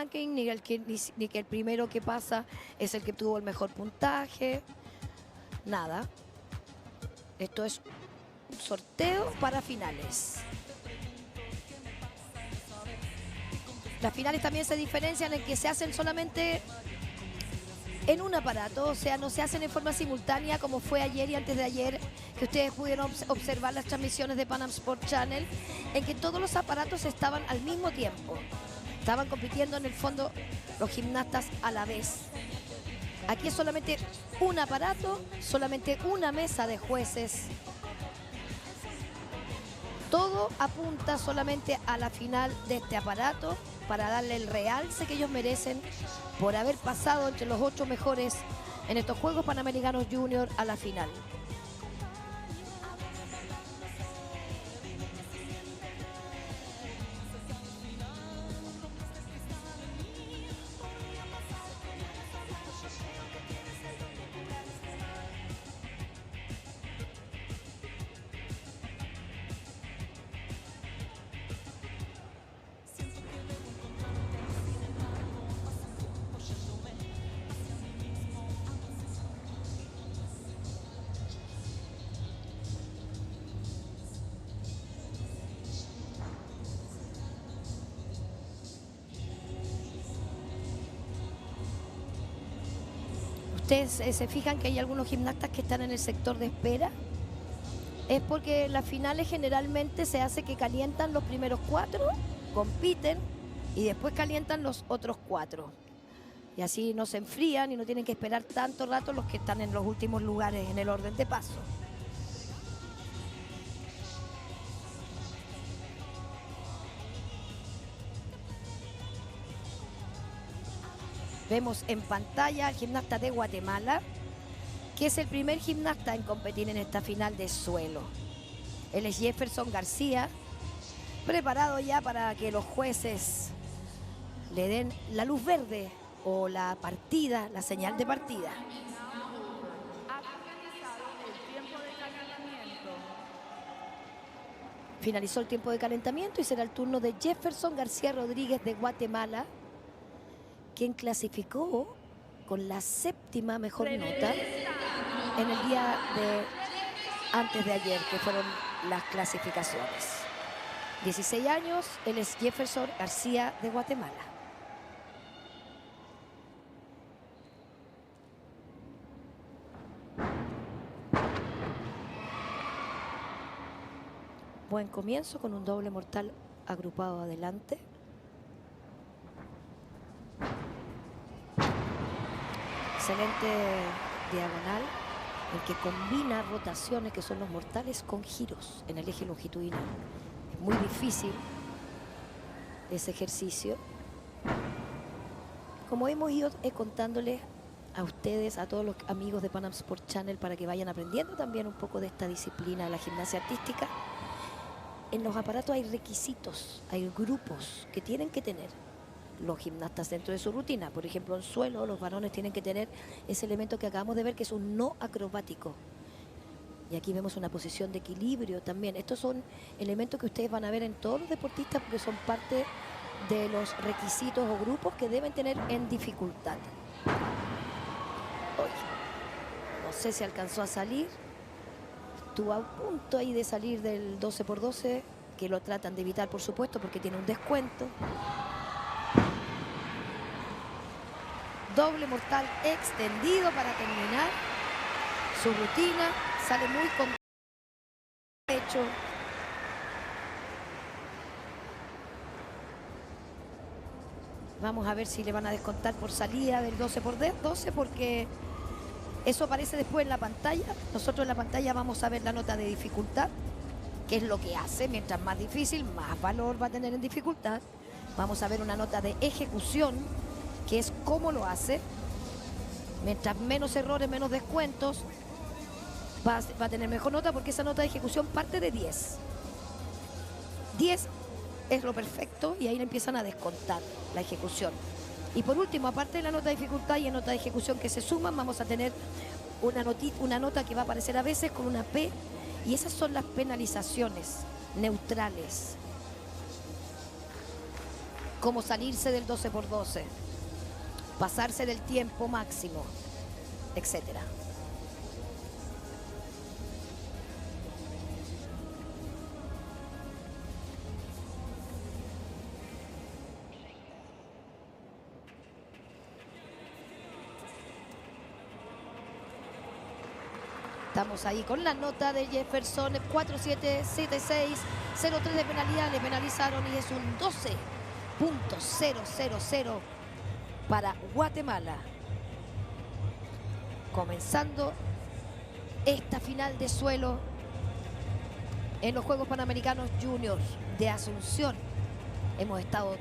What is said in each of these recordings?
ranking, ni que el primero que pasa es el que tuvo el mejor puntaje. Nada. Esto es un sorteo para finales. Las finales también se diferencian en que se hacen solamente en un aparato, o sea, no se hacen en forma simultánea como fue ayer y antes de ayer, que ustedes pudieron observar las transmisiones de Pan Am Sport Channel, en que todos los aparatos estaban al mismo tiempo. Estaban compitiendo en el fondo los gimnastas a la vez. Aquí es solamente un aparato, solamente una mesa de jueces. Todo apunta solamente a la final de este aparato para darle el realce que ellos merecen por haber pasado entre los 8 mejores en estos Juegos Panamericanos Junior a la final. Ustedes se fijan que hay algunos gimnastas que están en el sector de espera. Es porque las finales generalmente se hace que calientan los primeros 4, compiten y después calientan los otros 4. Y así no se enfrían y no tienen que esperar tanto rato los que están en los últimos lugares en el orden de paso. Vemos en pantalla al gimnasta de Guatemala, que es el primer gimnasta en competir en esta final de suelo. Él es Jefferson García, preparado ya para que los jueces le den la luz verde o la partida, la señal de partida. Finalizó el tiempo de calentamiento y será el turno de Jefferson García Rodríguez de Guatemala, quien clasificó con la 7ª mejor nota en el día de antes de ayer, que fueron las clasificaciones. 16 años, él es Jefferson García de Guatemala. Buen comienzo con un doble mortal agrupado adelante. Excelente diagonal, el que combina rotaciones que son los mortales con giros en el eje longitudinal. Es muy difícil ese ejercicio. Como hemos ido contándoles a ustedes, a todos los amigos de Pan Am Sport Channel, para que vayan aprendiendo también un poco de esta disciplina de la gimnasia artística, en los aparatos hay requisitos, hay grupos que tienen que tener los gimnastas dentro de su rutina. Por ejemplo, en suelo, los varones tienen que tener ese elemento que acabamos de ver, que es un no acrobático. Y aquí vemos una posición de equilibrio también. Estos son elementos que ustedes van a ver en todos los deportistas porque son parte de los requisitos o grupos que deben tener en dificultad. Uy, no sé si alcanzó a salir. Estuvo a punto ahí de salir del 12×12, que lo tratan de evitar, por supuesto, porque tiene un descuento. Doble mortal extendido para terminar su rutina. Sale muy con pecho. Vamos a ver si le van a descontar por salida del 12×12, porque eso aparece después en la pantalla. Nosotros en la pantalla vamos a ver la nota de dificultad, que es lo que hace. Mientras más difícil, más valor va a tener en dificultad. Vamos a ver una nota de ejecución, que es cómo lo hace. Mientras menos errores, menos descuentos, va a tener mejor nota, porque esa nota de ejecución parte de 10. 10 es lo perfecto y ahí le empiezan a descontar la ejecución. Y por último, aparte de la nota de dificultad y la nota de ejecución que se suman, vamos a tener una nota que va a aparecer a veces con una P, y esas son las penalizaciones neutrales. Cómo salirse del 12 por 12, pasarse del tiempo máximo, etcétera. Estamos ahí con la nota de Jefferson, 4-7-7-6, 0-3 de penalidad, le penalizaron y es un 12.000 para Guatemala. Comenzando esta final de suelo en los Juegos Panamericanos Juniors de Asunción. Hemos estado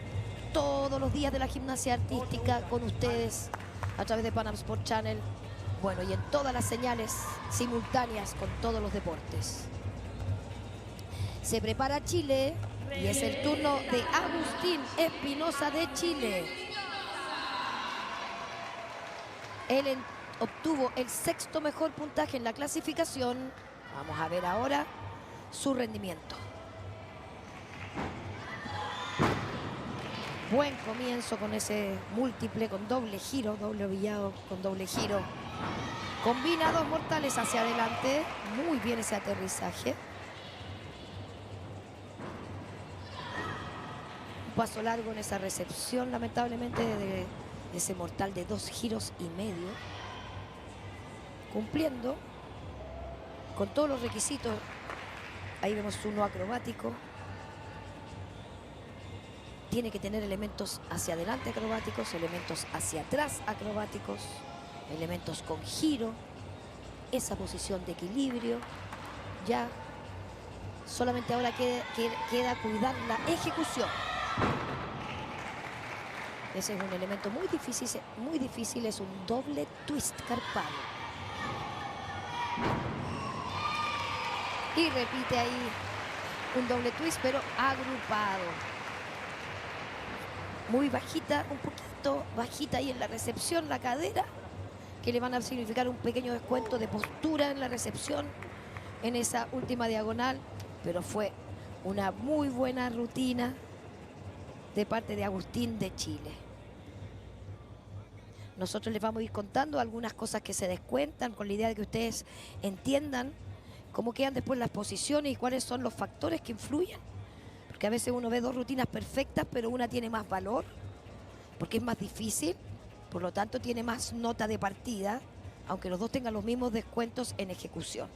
todos los días de la gimnasia artística con ustedes a través de Panam Sport Channel. Bueno, y en todas las señales simultáneas con todos los deportes. Se prepara Chile y es el turno de Agustín Espinosa de Chile. Él obtuvo el 6º mejor puntaje en la clasificación. Vamos a ver ahora su rendimiento. Buen comienzo con ese múltiple, con doble giro, doble ovillado con doble giro. Combina dos mortales hacia adelante. Muy bien ese aterrizaje. Un paso largo en esa recepción, lamentablemente, de ese mortal de 2 giros y medio. Cumpliendo con todos los requisitos. Ahí vemos uno acrobático. Tiene que tener elementos hacia adelante acrobáticos, elementos hacia atrás acrobáticos, elementos con giro, esa posición de equilibrio. Ya solamente ahora queda cuidar la ejecución. Ese es un elemento muy difícil, es un doble twist carpado. Y repite ahí un doble twist, pero agrupado. Muy bajita, un poquito bajita ahí en la recepción, la cadera, que le van a significar un pequeño descuento de postura en la recepción en esa última diagonal, pero fue una muy buena rutina de parte de Agustín de Chile. Nosotros les vamos a ir contando algunas cosas que se descuentan con la idea de que ustedes entiendan cómo quedan después las posiciones y cuáles son los factores que influyen. Porque a veces uno ve dos rutinas perfectas, pero una tiene más valor, porque es más difícil, por lo tanto tiene más nota de partida, aunque los dos tengan los mismos descuentos en ejecución.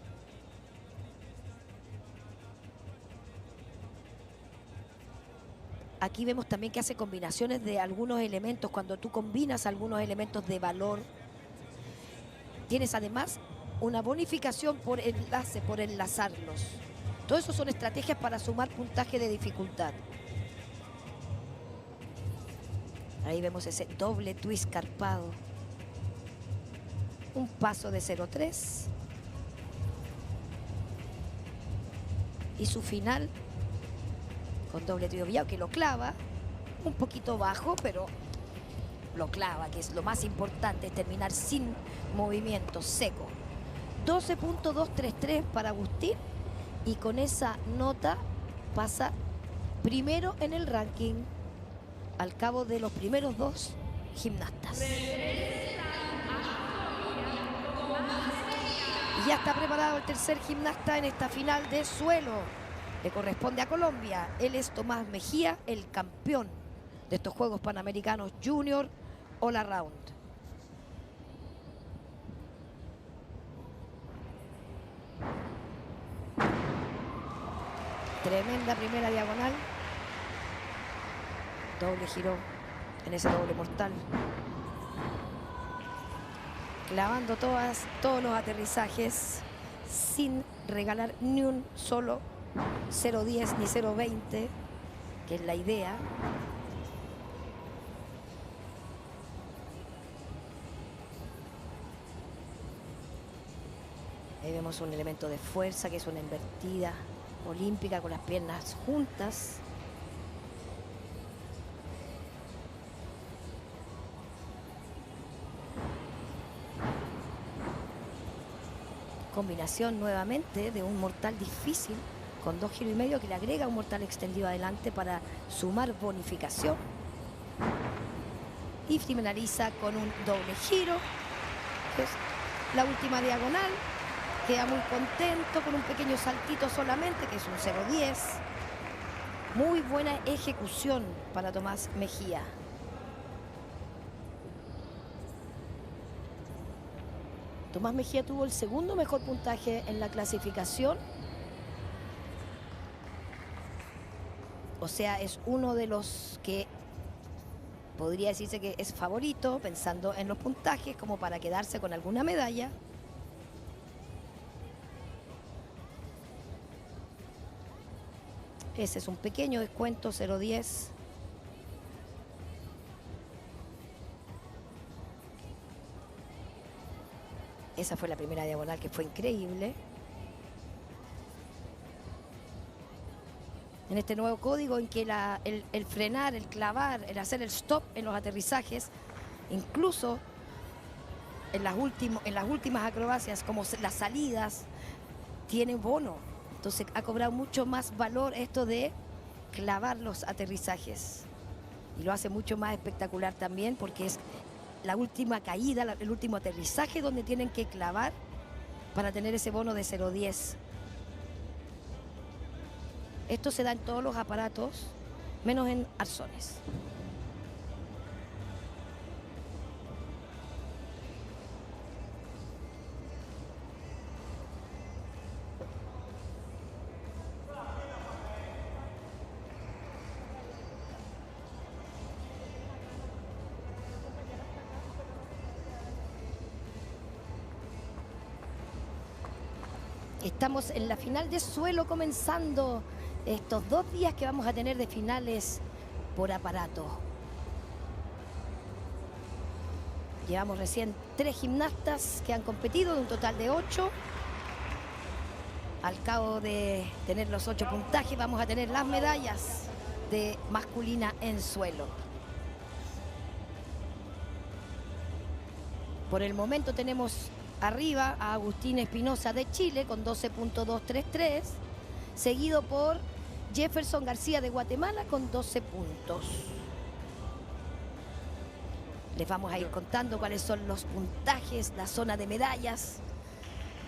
Aquí vemos también que hace combinaciones de algunos elementos. Cuando tú combinas algunos elementos de valor, tienes además una bonificación por enlace, por enlazarlos. Todo eso son estrategias para sumar puntaje de dificultad. Ahí vemos ese doble twist carpado. Un paso de 0-3. Y su final con doble twist ovillado, que lo clava. Un poquito bajo, pero lo clava, que es lo más importante, es terminar sin movimiento seco. 12.233 para Agustín. Y con esa nota pasa primero en el ranking al cabo de los primeros dos gimnastas. Y ya está preparado el tercer gimnasta en esta final de suelo. Le corresponde a Colombia. Él es Tomás Mejía, el campeón de estos Juegos Panamericanos Junior All Around. Tremenda primera diagonal. Doble giro en ese doble mortal. Clavando todos los aterrizajes sin regalar ni un solo 0.10 ni 0.20, que es la idea. Ahí vemos un elemento de fuerza, que es una invertida olímpica con las piernas juntas. Combinación nuevamente de un mortal difícil con 2 giros y medio que le agrega un mortal extendido adelante para sumar bonificación. y finaliza con un doble giro, que es la última diagonal. Queda muy contento con un pequeño saltito solamente, que es un 0.10. Muy buena ejecución para Tomás Mejía. Tomás Mejía tuvo el segundo mejor puntaje en la clasificación. O sea, es uno de los que podría decirse que es favorito, pensando en los puntajes, como para quedarse con alguna medalla. Ese es un pequeño descuento, 0.10. Esa fue la primera diagonal, que fue increíble. En este nuevo código en que el frenar, el clavar, el hacer el stop en los aterrizajes, incluso en las últimas acrobacias, como las salidas, tiene bono. Entonces ha cobrado mucho más valor esto de clavar los aterrizajes. Y lo hace mucho más espectacular también, porque es la última caída, el último aterrizaje donde tienen que clavar para tener ese bono de 0.10. Esto se da en todos los aparatos, menos en arzones. Estamos en la final de suelo, comenzando estos 2 días que vamos a tener de finales por aparato. Llevamos recién 3 gimnastas que han competido, de un total de 8. Al cabo de tener los 8 puntajes, vamos a tener las medallas de masculina en suelo. Por el momento tenemos arriba a Agustín Espinosa de Chile con 12.233, seguido por Jefferson García de Guatemala con 12 puntos. Les vamos a ir contando cuáles son los puntajes, la zona de medallas,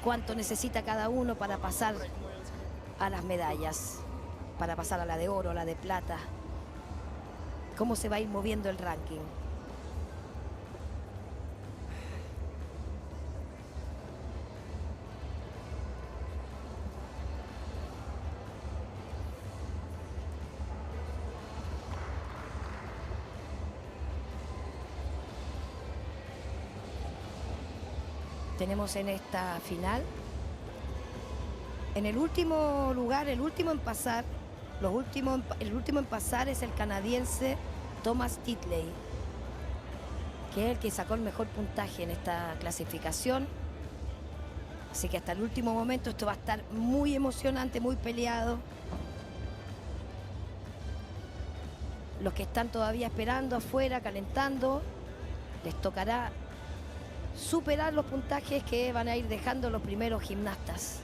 cuánto necesita cada uno para pasar a las medallas, para pasar a la de oro, a la de plata, cómo se va a ir moviendo el ranking. Tenemos en esta final, en el último lugar, el último en pasar, el último en pasar es el canadiense Thomas Titley, que es el que sacó el mejor puntaje en esta clasificación. Así que hasta el último momento esto va a estar muy emocionante, muy peleado. Los que están todavía esperando afuera, calentando, les tocará superar los puntajes que van a ir dejando los primeros gimnastas.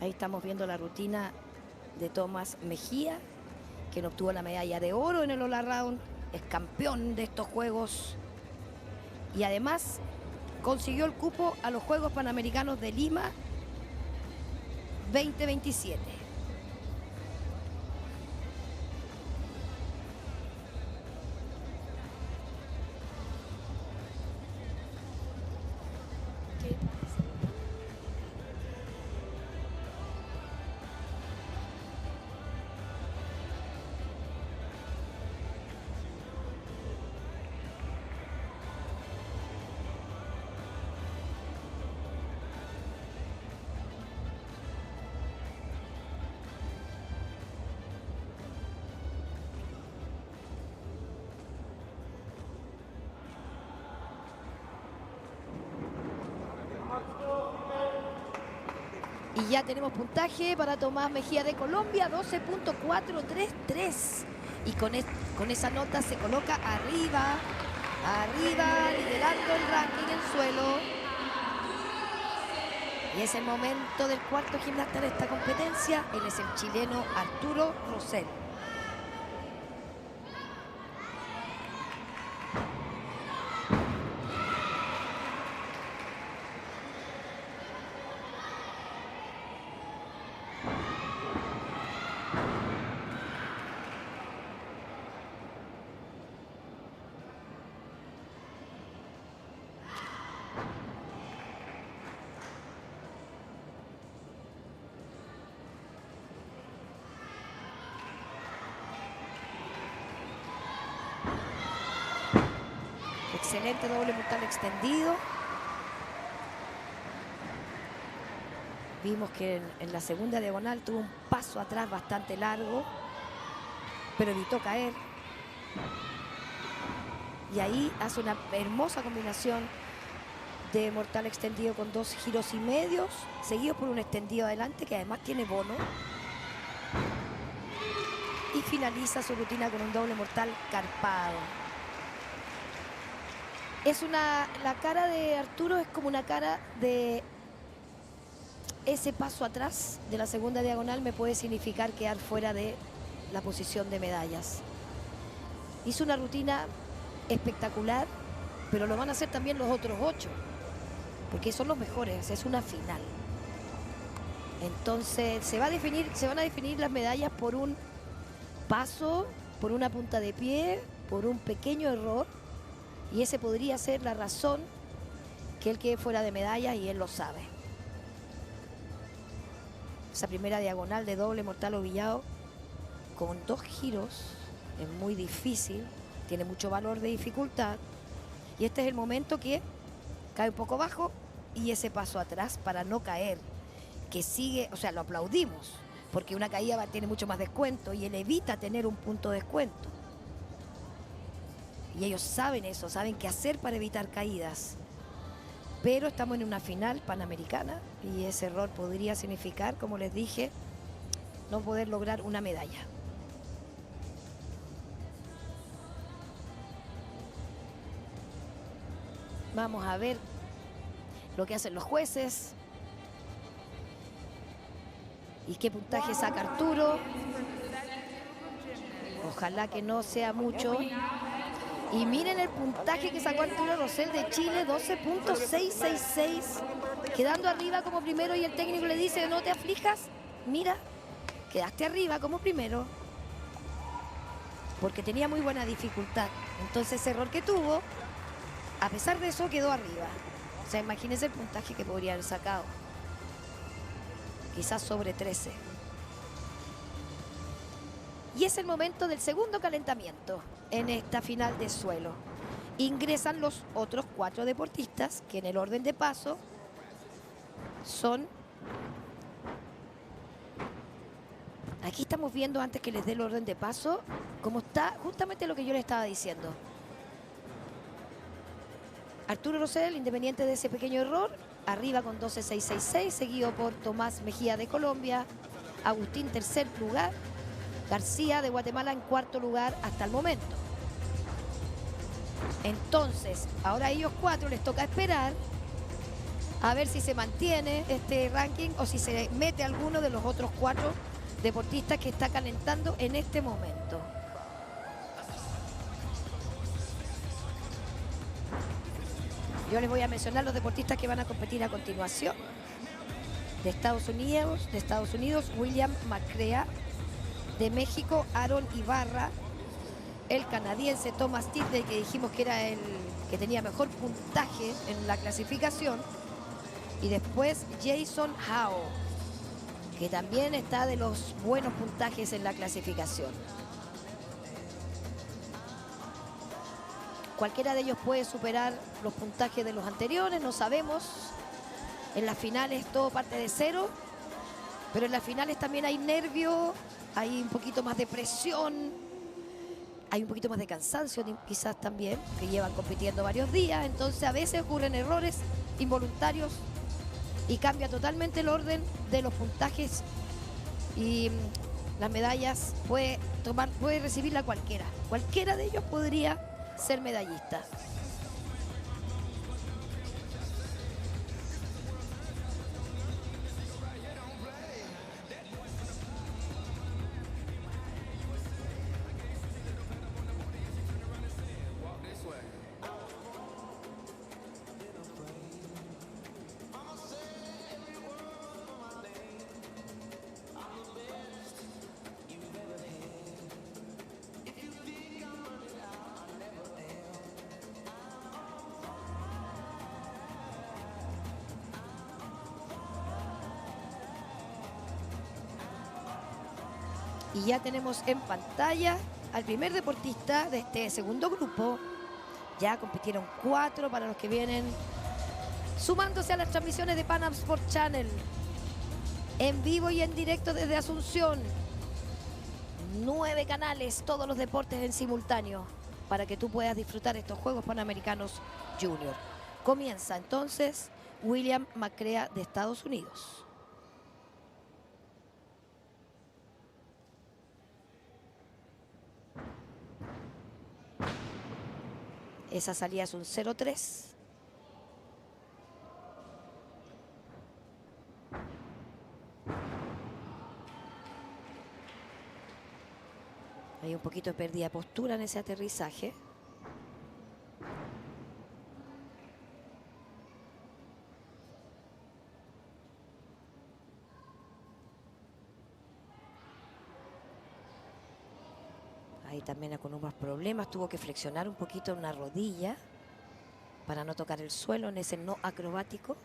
Ahí estamos viendo la rutina de Tomás Mejía, quien obtuvo la medalla de oro en el All Around, es campeón de estos Juegos y además consiguió el cupo a los Juegos Panamericanos de Lima 2027. Y ya tenemos puntaje para Tomás Mejía de Colombia, 12.433. Y con esa nota se coloca arriba, liderando el ranking en suelo. Y es el momento del cuarto gimnasta de esta competencia. Él es el chileno Arturo Rosell. excelente doble mortal extendido. Vimos que en la segunda diagonal tuvo un paso atrás bastante largo, pero evitó caer. Y ahí hace una hermosa combinación de mortal extendido con 2 giros y medios, seguidos por un extendido adelante que además tiene bono. Y finaliza su rutina con un doble mortal carpado. La cara de Arturo es como una cara de ese paso atrás de la segunda diagonal me puede significar quedar fuera de la posición de medallas. Hizo una rutina espectacular, pero lo van a hacer también los otros 8, porque son los mejores, es una final. Entonces se van a definir las medallas por un paso, por una punta de pie, por un pequeño error, y ese podría ser la razón que él quede fuera de medallas, y él lo sabe. Esa primera diagonal de doble mortal ovillado con 2 giros es muy difícil, tiene mucho valor de dificultad, y este es el momento que cae un poco bajo y ese paso atrás para no caer, que sigue, o sea, lo aplaudimos, porque una caída tiene mucho más descuento y él evita tener un punto de descuento. Y ellos saben eso, saben qué hacer para evitar caídas. Pero estamos en una final panamericana y ese error podría significar, como les dije, no poder lograr una medalla. Vamos a ver lo que hacen los jueces. ¿Y qué puntaje saca Arturo? Ojalá que no sea mucho. Y miren el puntaje que sacó Arturo Rosell de Chile, 12.666. Quedando arriba como primero, y el técnico le dice, no te aflijas. Mira, quedaste arriba como primero. Porque tenía muy buena dificultad. Entonces ese error que tuvo, a pesar de eso, quedó arriba. O sea, imagínense el puntaje que podría haber sacado. Quizás sobre 13. Y es el momento del segundo calentamiento en esta final de suelo. Ingresan los otros 4 deportistas que en el orden de paso son... Aquí estamos viendo, antes que les dé el orden de paso, cómo está justamente lo que yo les estaba diciendo. Arturo Rosell, independiente de ese pequeño error, arriba con 12.666, seguido por Tomás Mejía de Colombia, Agustín tercer lugar, García de Guatemala en cuarto lugar hasta el momento. Entonces, ahora a ellos 4 les toca esperar a ver si se mantiene este ranking o si se mete alguno de los otros 4 deportistas que está calentando en este momento. Yo les voy a mencionar los deportistas que van a competir a continuación. De Estados Unidos, William Macrea. De México, Aaron Ibarra. El canadiense Thomas Titley, que dijimos que era el que tenía mejor puntaje en la clasificación. Y después Jason Howe, que también está de los buenos puntajes en la clasificación. Cualquiera de ellos puede superar los puntajes de los anteriores, no sabemos. En las finales todo parte de 0, pero en las finales también hay nervio, hay un poquito más de presión, hay un poquito más de cansancio quizás también, que llevan compitiendo varios días, entonces a veces ocurren errores involuntarios y cambia totalmente el orden de los puntajes, y las medallas puede recibirla cualquiera. Cualquiera de ellos podría ser medallista. Y ya tenemos en pantalla al primer deportista de este segundo grupo, Ya compitieron 4 para los que vienen sumándose a las transmisiones de Pan Am Sport Channel. En vivo y en directo desde Asunción. 9 canales, todos los deportes en simultáneo, para que tú puedas disfrutar estos Juegos Panamericanos Junior. Comienza entonces William Macrea de Estados Unidos. Esa salida es un 0-3. Hay un poquito de pérdida de postura en ese aterrizaje. Ahí también con unos problemas, tuvo que flexionar un poquito una rodilla para no tocar el suelo en ese no acrobático,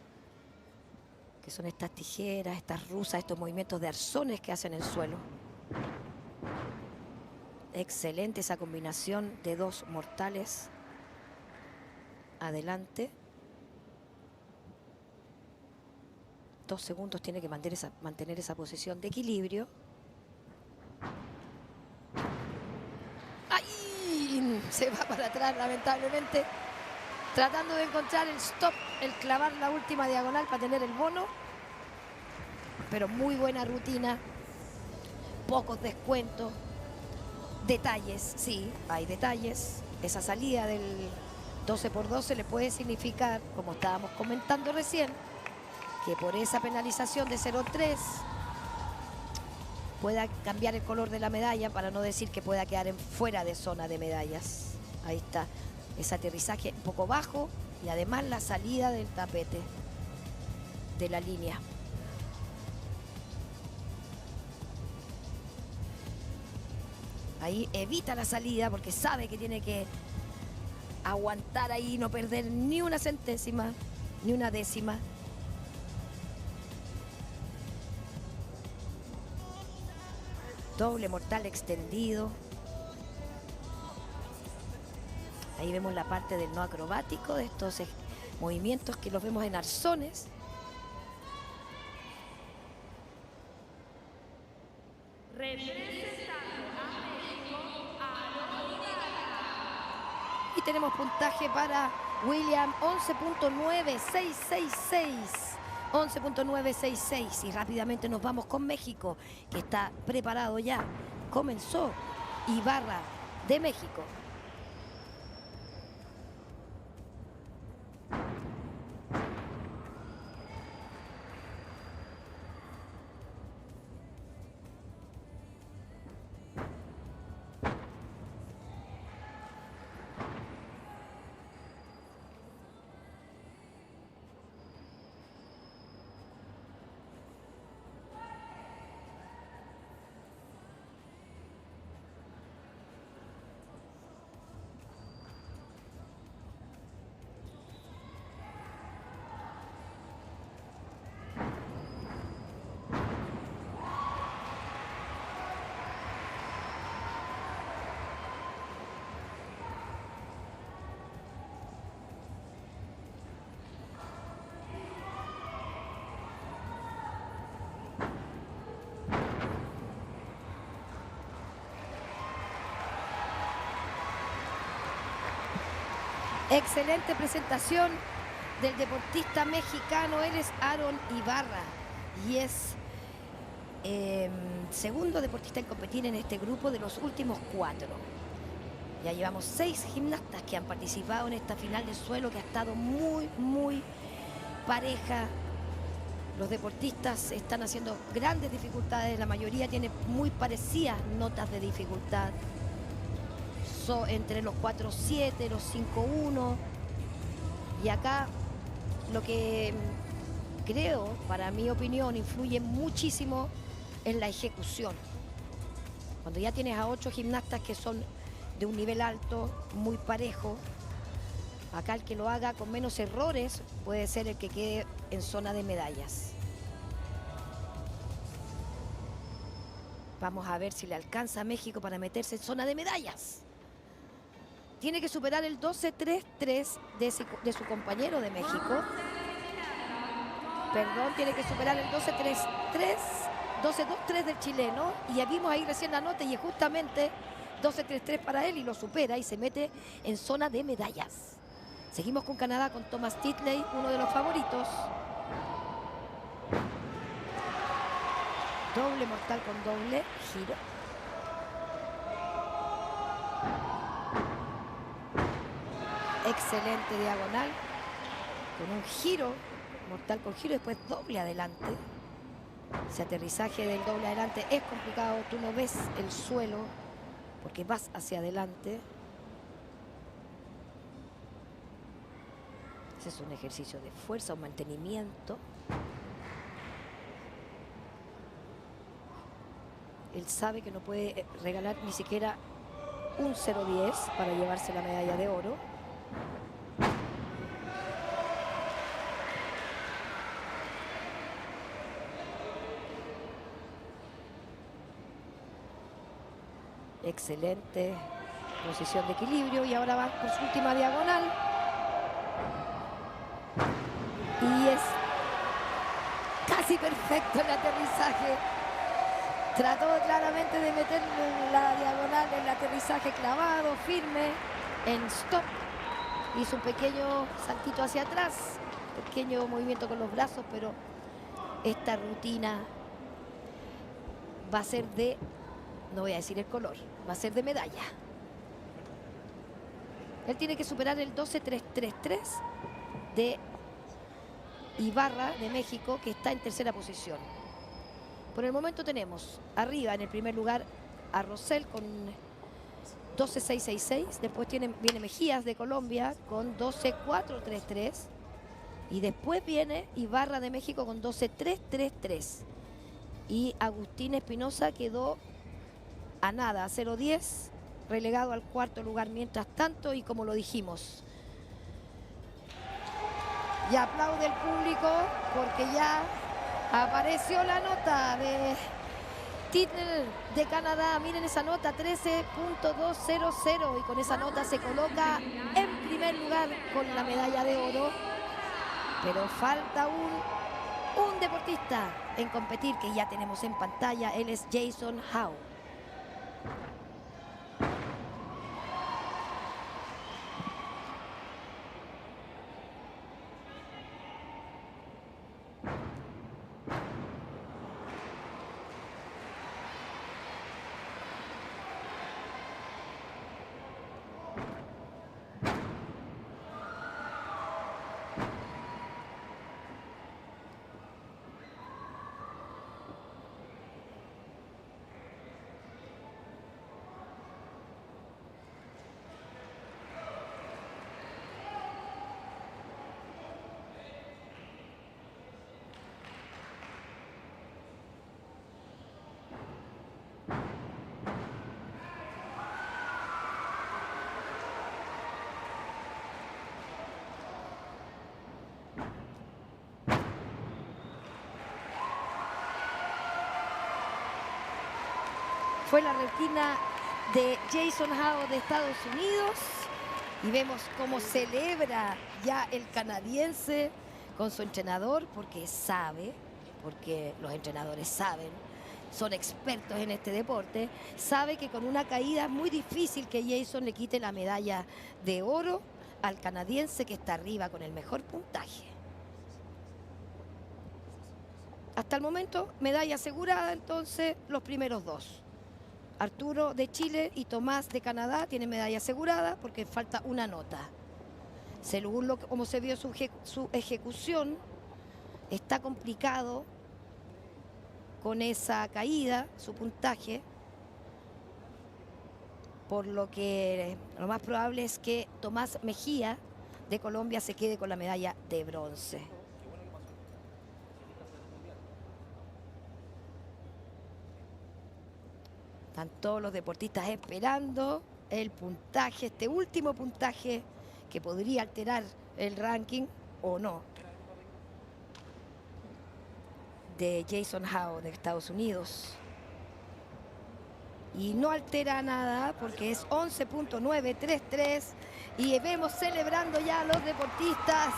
que son estas tijeras, estas rusas, estos movimientos de arzones que hacen el suelo. Excelente esa combinación de 2 mortales. Adelante. 2 segundos tiene que mantener esa posición de equilibrio. ¡Ay! Se va para atrás, lamentablemente. Tratando de encontrar el stop, el clavar la última diagonal para tener el bono. Pero muy buena rutina. Pocos descuentos. Detalles, sí, hay detalles. Esa salida del 12x12 le puede significar, como estábamos comentando recién, que por esa penalización de 0-3 pueda cambiar el color de la medalla, para no decir que pueda quedar fuera de zona de medallas. Ahí está, ese aterrizaje un poco bajo y además la salida del tapete de la línea. Ahí evita la salida porque sabe que tiene que aguantar ahí, no perder ni una centésima, ni una décima. Doble mortal extendido. Ahí vemos la parte del no acrobático, de estos movimientos que los vemos en arzones. Y tenemos puntaje para William, 11.9666. 11.966. Y rápidamente nos vamos con México, que está preparado ya. Comenzó Ibarra de México. Excelente presentación del deportista mexicano. Él es Aaron Ibarra y es segundo deportista en competir en este grupo de los últimos 4. Ya llevamos 6 gimnastas que han participado en esta final de suelo, que ha estado muy pareja. Los deportistas están haciendo grandes dificultades, la mayoría tiene muy parecidas notas de dificultad. Entre los 4-7, los 5-1. Y acá lo que creo, para mi opinión, influye muchísimo en la ejecución. Cuando ya tienes a 8 gimnastas que son de un nivel alto, muy parejo, acá el que lo haga con menos errores puede ser el que quede en zona de medallas. Vamos a ver si le alcanza a México para meterse en zona de medallas. tiene que superar el 12-3-3 de su compañero de México. Perdón, tiene que superar el 12-3-3, 12-2-3 del chileno. Y ya vimos ahí recién la nota y es justamente 12-3-3 para él y lo supera y se mete en zona de medallas. Seguimos con Canadá, con Thomas Titley, uno de los favoritos. Doble mortal con doble giro. Excelente diagonal. Con un giro, mortal con giro, después doble adelante. Ese aterrizaje del doble adelante es complicado. Tú no ves el suelo porque vas hacia adelante. Ese es un ejercicio de fuerza, un mantenimiento. Él sabe que no puede regalar ni siquiera un 0-10 para llevarse la medalla de oro. Excelente posición de equilibrio y ahora va por su última diagonal. Y es casi perfecto el aterrizaje. Trató claramente de meter la diagonal en el aterrizaje clavado, firme, en stop. Hizo un pequeño saltito hacia atrás, pequeño movimiento con los brazos, pero esta rutina va a ser de, no voy a decir el color, va a ser de medalla. Él tiene que superar el 12-3-3-3 de Ibarra de México, que está en tercera posición. Por el momento tenemos arriba en el primer lugar a Rosell con 12-6-6-6. Después viene Mejías de Colombia con 12-4-3-3. Y después viene Ibarra de México con 12-3-3-3. Y Agustín Espinosa quedó a nada, a 0-10, relegado al cuarto lugar mientras tanto. Y como lo dijimos, y aplaude el público porque ya apareció la nota de Titley de Canadá. Miren esa nota, 13.200, y con esa nota se coloca en primer lugar con la medalla de oro. Pero falta un deportista en competir que ya tenemos en pantalla. Él es Jason Howe. Fue la rutina de Jason Howe de Estados Unidos. Y vemos cómo celebra ya el canadiense con su entrenador, porque sabe, porque los entrenadores saben, son expertos en este deporte, sabe que con una caída es muy difícil que Jason le quite la medalla de oro al canadiense que está arriba con el mejor puntaje. Hasta el momento, medalla asegurada entonces los primeros dos. Arturo de Chile y Tomás de Canadá tienen medalla asegurada porque falta una nota. Según como se vio su ejecución, está complicado con esa caída, su puntaje, por lo que lo más probable es que Tomás Mejía de Colombia se quede con la medalla de bronce. Están todos los deportistas esperando el puntaje, este último puntaje que podría alterar el ranking o no de Jason Howe de Estados Unidos. y no altera nada porque es 11.933 y vemos celebrando ya a los deportistas,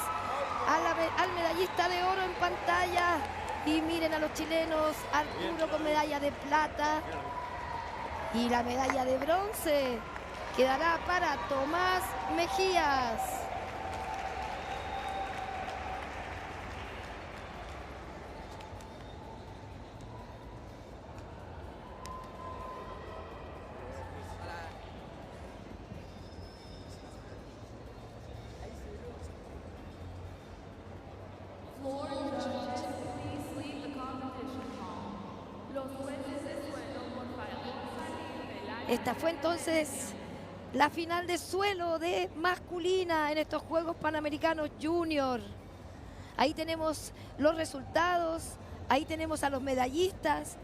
al medallista de oro en pantalla, y miren a los chilenos, Arturo con medalla de plata y la medalla de bronce quedará para Tomás Mejías. Esta fue entonces la final de suelo de masculina en estos Juegos Panamericanos Junior. Ahí tenemos los resultados, ahí tenemos a los medallistas,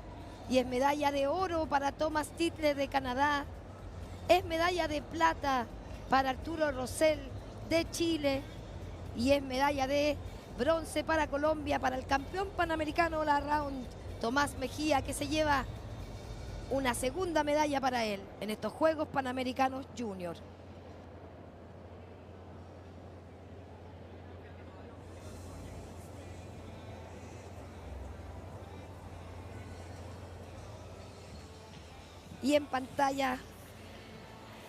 y es medalla de oro para Thomas Tittler de Canadá, es medalla de plata para Arturo Rosell de Chile y es medalla de bronce para Colombia, para el campeón panamericano la round, Tomás Mejía, que se lleva una segunda medalla para él en estos Juegos Panamericanos Junior. Y en pantalla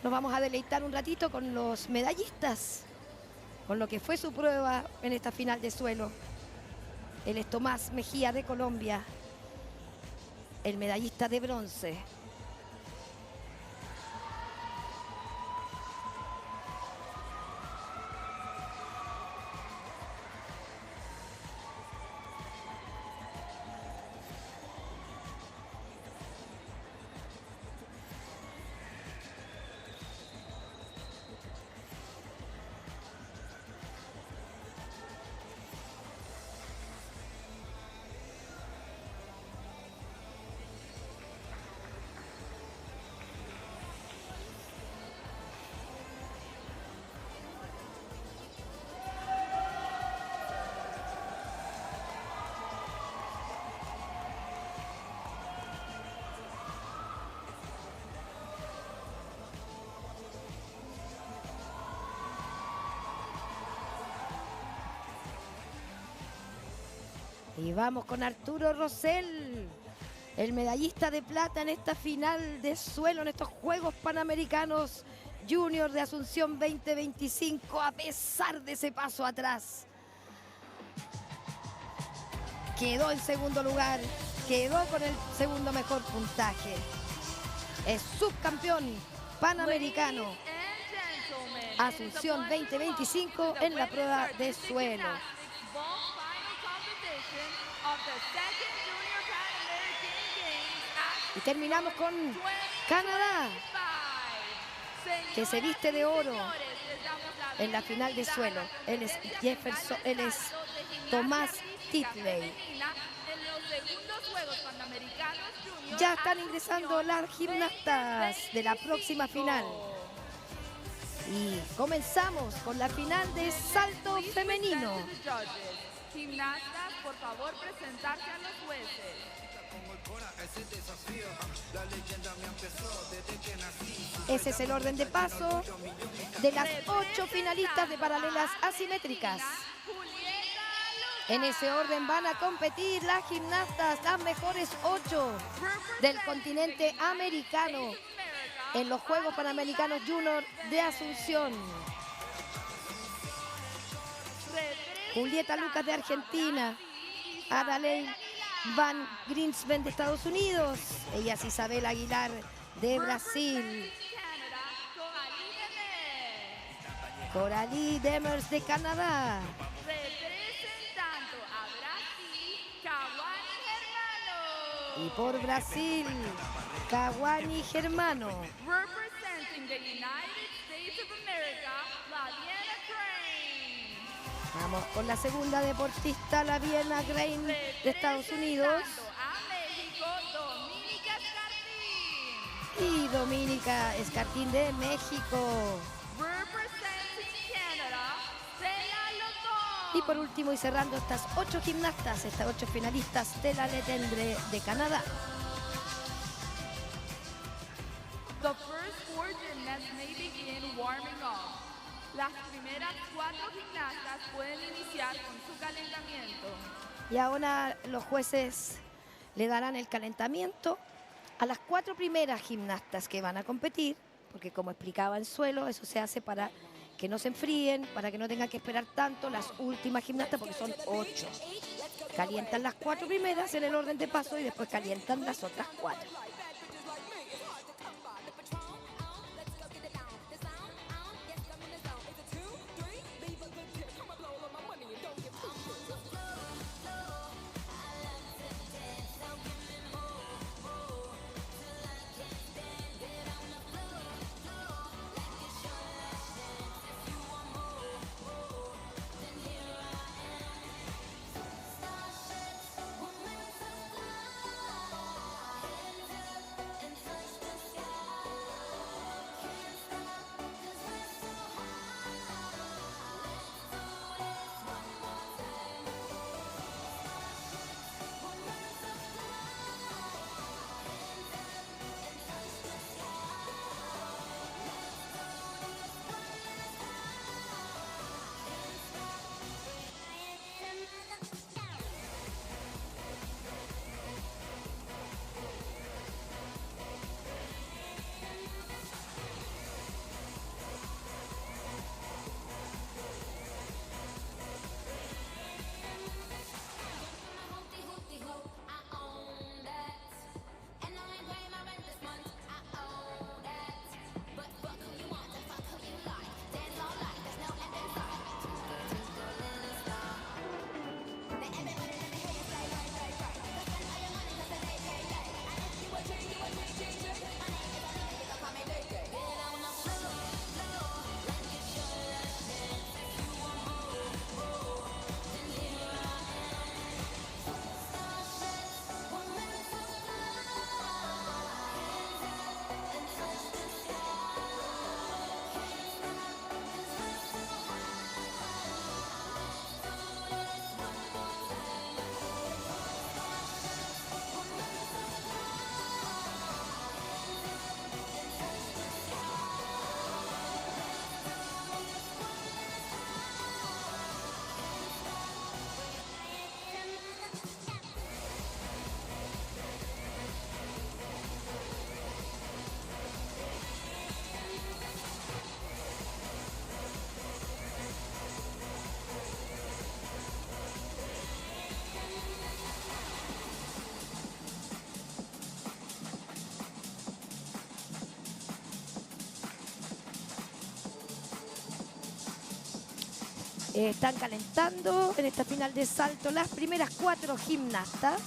nos vamos a deleitar un ratito con los medallistas, con lo que fue su prueba en esta final de suelo. Él es Tomás Mejía de Colombia, el medallista de bronce. Y vamos con Arturo Rosell, el medallista de plata en esta final de suelo, en estos Juegos Panamericanos Junior de Asunción 2025, a pesar de ese paso atrás. Quedó en segundo lugar, quedó con el segundo mejor puntaje. Es subcampeón panamericano Asunción 2025 en la prueba de suelo. Y terminamos con Canadá, que se viste de oro en la final de suelo. Él es Tomás Tittler. Ya están ingresando las gimnastas de la próxima final. Y comenzamos con la final de salto femenino. Gimnastas, por favor, presentarse a los jueces. Ese es el orden de paso de las 8 finalistas de paralelas asimétricas. En ese orden van a competir las gimnastas, las mejores 8 del continente americano en los Juegos Panamericanos Junior de Asunción. Julieta Lucas de Argentina, Adaley Van Grinsven de Estados Unidos, ella es Isabel Aguilar de Brasil, Coralie Demers de Canadá, Representando a Brasil, Cauani Germano. y por Brasil, Cauani Germano. Representing the United States of America, Laviana Crane. Vamos con la segunda deportista, Laviana Crane de Estados Unidos. A México, Dominica Escartín. Y Dominica Escartín de México. Representing Canada, Stella Loton. Y por último, y cerrando estas 8 gimnastas, estas 8 finalistas, Stella Letendre de Canadá. gymnasts may begin warming up. Las primeras 4 gimnastas pueden iniciar con su calentamiento. Y ahora los jueces le darán el calentamiento a las 4 primeras gimnastas que van a competir, porque como explicaba el suelo, eso se hace para que no se enfríen, para que no tengan que esperar tanto las últimas gimnastas, porque son 8. Calientan las 4 primeras en el orden de paso y después calientan las otras 4. Están calentando en esta final de salto las primeras 4 gimnastas.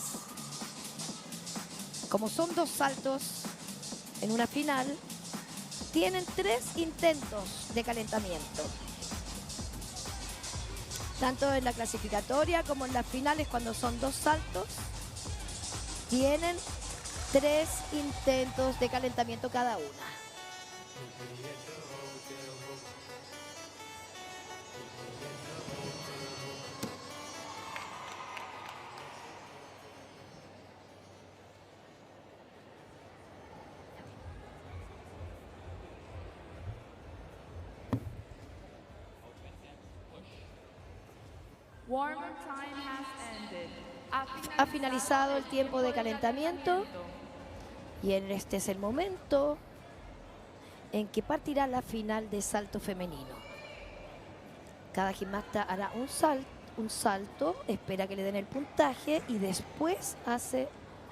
Como son 2 saltos en una final, tienen 3 intentos de calentamiento. Tanto en la clasificatoria como en las finales, cuando son 2 saltos, tienen 3 intentos de calentamiento cada una. Warm-up time has ended. Ha finalizado el tiempo de calentamiento y este es el momento en que partirá la final de salto femenino. Cada gimnasta hará un salto, espera que le den el puntaje y después hace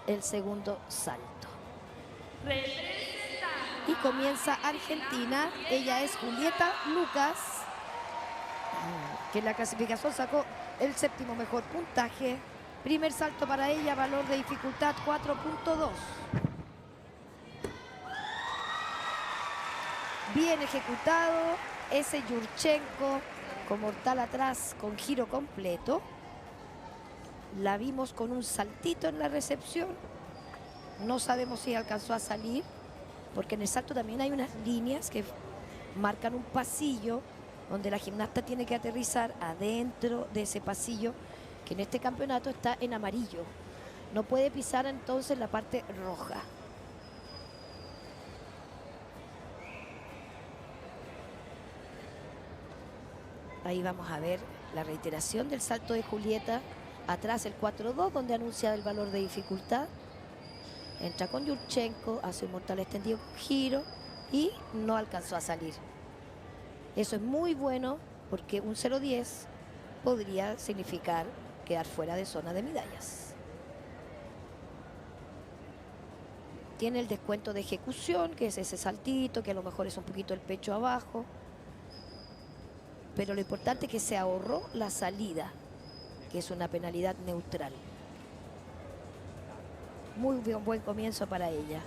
el segundo salto. Y comienza Argentina. Ella es Julieta Lucas, que en la clasificación sacó el 7º mejor puntaje. Primer salto para ella, valor de dificultad 4.2. Bien ejecutado ese Yurchenko con mortal atrás con giro completo. La vimos con un saltito en la recepción. No sabemos si alcanzó a salir, porque en el salto también hay unas líneas que marcan un pasillo donde la gimnasta tiene que aterrizar adentro de ese pasillo, que en este campeonato está en amarillo. No puede pisar entonces la parte roja. Ahí vamos a ver la reiteración del salto de Julieta. Atrás el 4-2, donde anuncia el valor de dificultad. Entra con Yurchenko, hace un mortal extendido con giro y no alcanzó a salir. Eso es muy bueno porque un 0-10 podría significar quedar fuera de zona de medallas. Tiene el descuento de ejecución, que es ese saltito, que a lo mejor es un poquito el pecho abajo. Pero lo importante es que se ahorró la salida, que es una penalidad neutral. Muy buen comienzo para ella.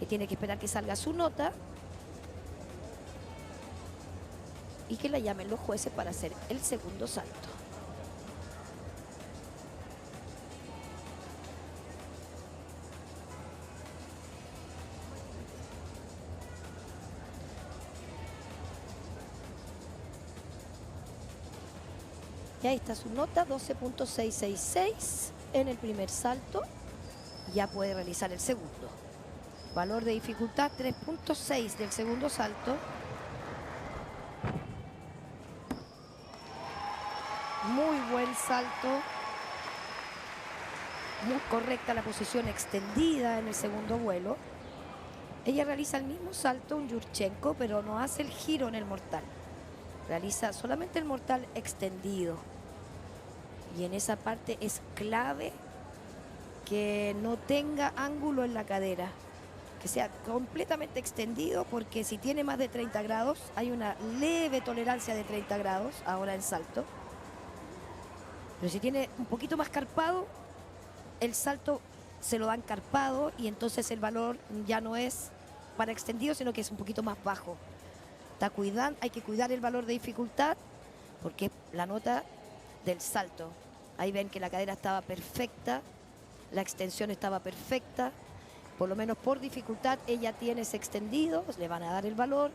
Y tiene que esperar que salga su nota y que la llamen los jueces para hacer el segundo salto. Y ahí está su nota, 12.666 en el primer salto. Ya puede realizar el segundo. Valor de dificultad 3.6 del segundo salto. Muy buen salto. Muy correcta la posición extendida en el segundo vuelo. Ella realiza el mismo salto, un Yurchenko, pero no hace el giro en el mortal. Realiza solamente el mortal extendido. Y en esa parte es clave que no tenga ángulo en la cadera, que sea completamente extendido, porque si tiene más de 30 grados, hay una leve tolerancia de 30 grados ahora en salto. Pero si tiene un poquito más carpado, el salto se lo dan carpado y entonces el valor ya no es para extendido, sino que es un poquito más bajo. Hay que cuidar el valor de dificultad porque es la nota del salto. Ahí ven que la cadera estaba perfecta, la extensión estaba perfecta. Por lo menos por dificultad ella tiene ese extendido, le van a dar el valor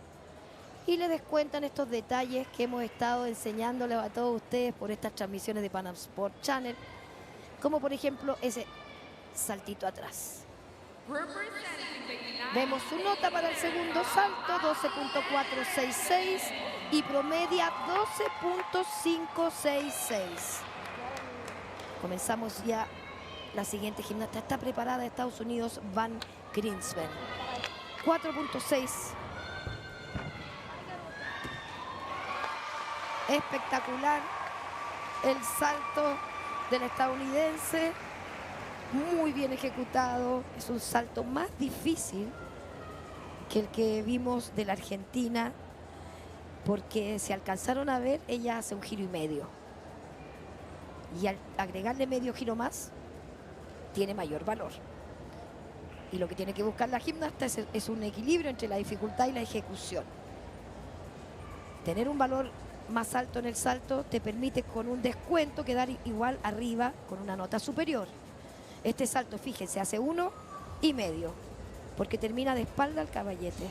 y le descuentan estos detalles que hemos estado enseñándoles a todos ustedes por estas transmisiones de Pan Am Sport Channel, como por ejemplo ese saltito atrás. Vemos su nota para el segundo salto, 12.466 y promedia 12.566. Comenzamos ya. La siguiente gimnasta está preparada de Estados Unidos, Van Grinsven. 4.6. Espectacular el salto del estadounidense. Muy bien ejecutado. Es un salto más difícil que el que vimos de la Argentina, porque si alcanzaron a ver, ella hace un giro y medio. Y al agregarle medio giro más, tiene mayor valor. Y lo que tiene que buscar la gimnasta es un equilibrio entre la dificultad y la ejecución. Tener un valor más alto en el salto te permite con un descuento quedar igual arriba con una nota superior. Este salto, fíjense, hace 1,5 porque termina de espalda al caballete.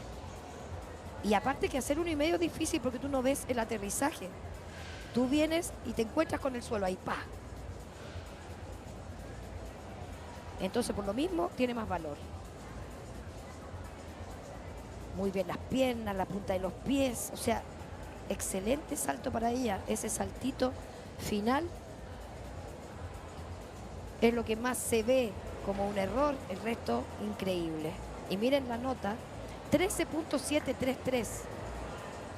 Y aparte que hacer 1,5 es difícil porque tú no ves el aterrizaje. Tú vienes y te encuentras con el suelo ahí, ¡pa! Entonces, por lo mismo, tiene más valor. Muy bien las piernas, la punta de los pies. O sea, excelente salto para ella. Ese saltito final es lo que más se ve como un error. El resto, increíble. Y miren la nota, 13.733.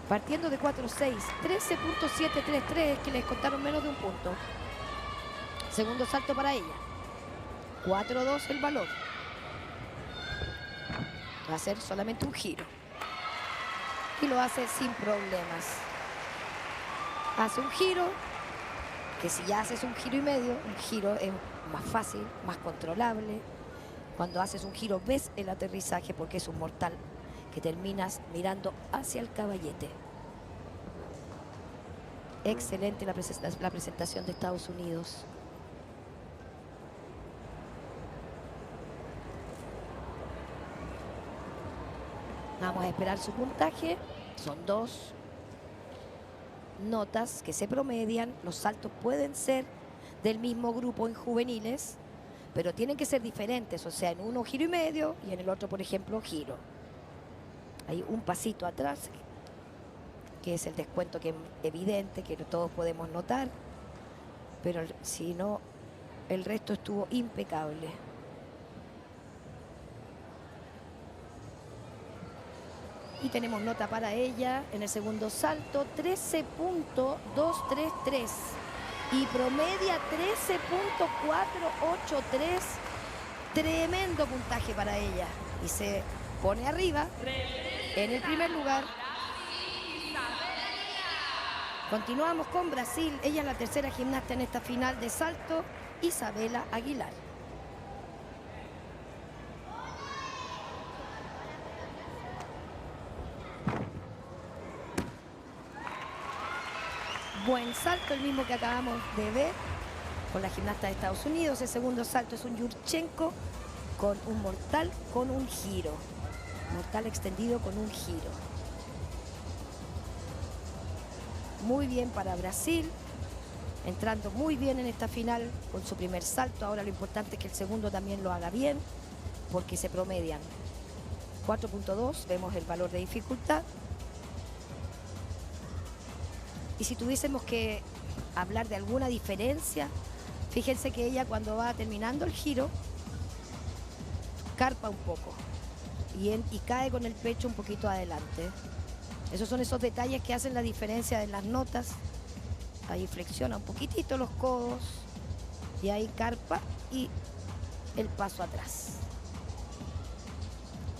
Partiendo de 4.6. 13.733, que les contaron menos de un punto. Segundo salto para ella. 4.2 el valor. Va a ser solamente un giro. Y lo hace sin problemas. Hace un giro, que si ya haces un giro y medio, un giro es más fácil, más controlable. Cuando haces un giro ves el aterrizaje porque es un mortal que terminas mirando hacia el caballete. Excelente la presentación de Estados Unidos. Vamos a esperar su puntaje. Son 2 notas que se promedian. Los saltos pueden ser del mismo grupo en juveniles, pero tienen que ser diferentes. O sea, en uno giro y medio y en el otro, por ejemplo, giro. Hay un pasito atrás, que es el descuento que es evidente, que todos podemos notar, pero si no, el resto estuvo impecable. Y tenemos nota para ella en el segundo salto, 13.233 y promedia 13.483. Tremendo puntaje para ella y se pone arriba en el primer lugar. Continuamos con Brasil. Ella es la tercera gimnasta en esta final de salto, Isabela Aguilar. Buen salto, el mismo que acabamos de ver con la gimnasta de Estados Unidos. El segundo salto es un Yurchenko con un mortal con un giro. Mortal extendido con un giro. Muy bien para Brasil. Entrando muy bien en esta final con su primer salto. Ahora lo importante es que el segundo también lo haga bien, porque se promedian 4.2. Vemos el valor de dificultad. Y si tuviésemos que hablar de alguna diferencia, fíjense que ella cuando va terminando el giro, carpa un poco y cae con el pecho un poquito adelante. Esos son esos detalles que hacen la diferencia en las notas. Ahí flexiona un poquitito los codos y ahí carpa y el paso atrás.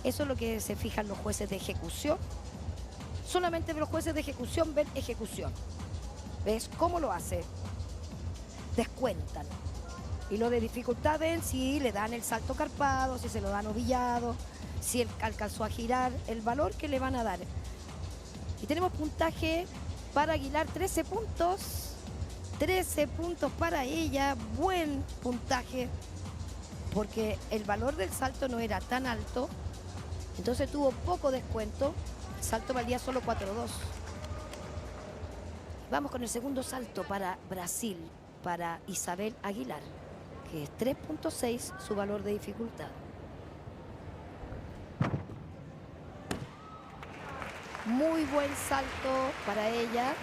Eso es lo que se fijan los jueces de ejecución. Solamente los jueces de ejecución ven ejecución. ¿Ves cómo lo hace? Descuentan. Y lo de dificultad ven si le dan el salto carpado, si se lo dan ovillado, si él alcanzó a girar, el valor que le van a dar. Y tenemos puntaje para Aguilar, 13 puntos. 13 puntos para ella. Buen puntaje, porque el valor del salto no era tan alto. Entonces tuvo poco descuento. El salto valía solo 4.2. Vamos con el segundo salto para Brasil, para Isabel Aguilar, que es 3.6 su valor de dificultad. Muy buen salto para ella,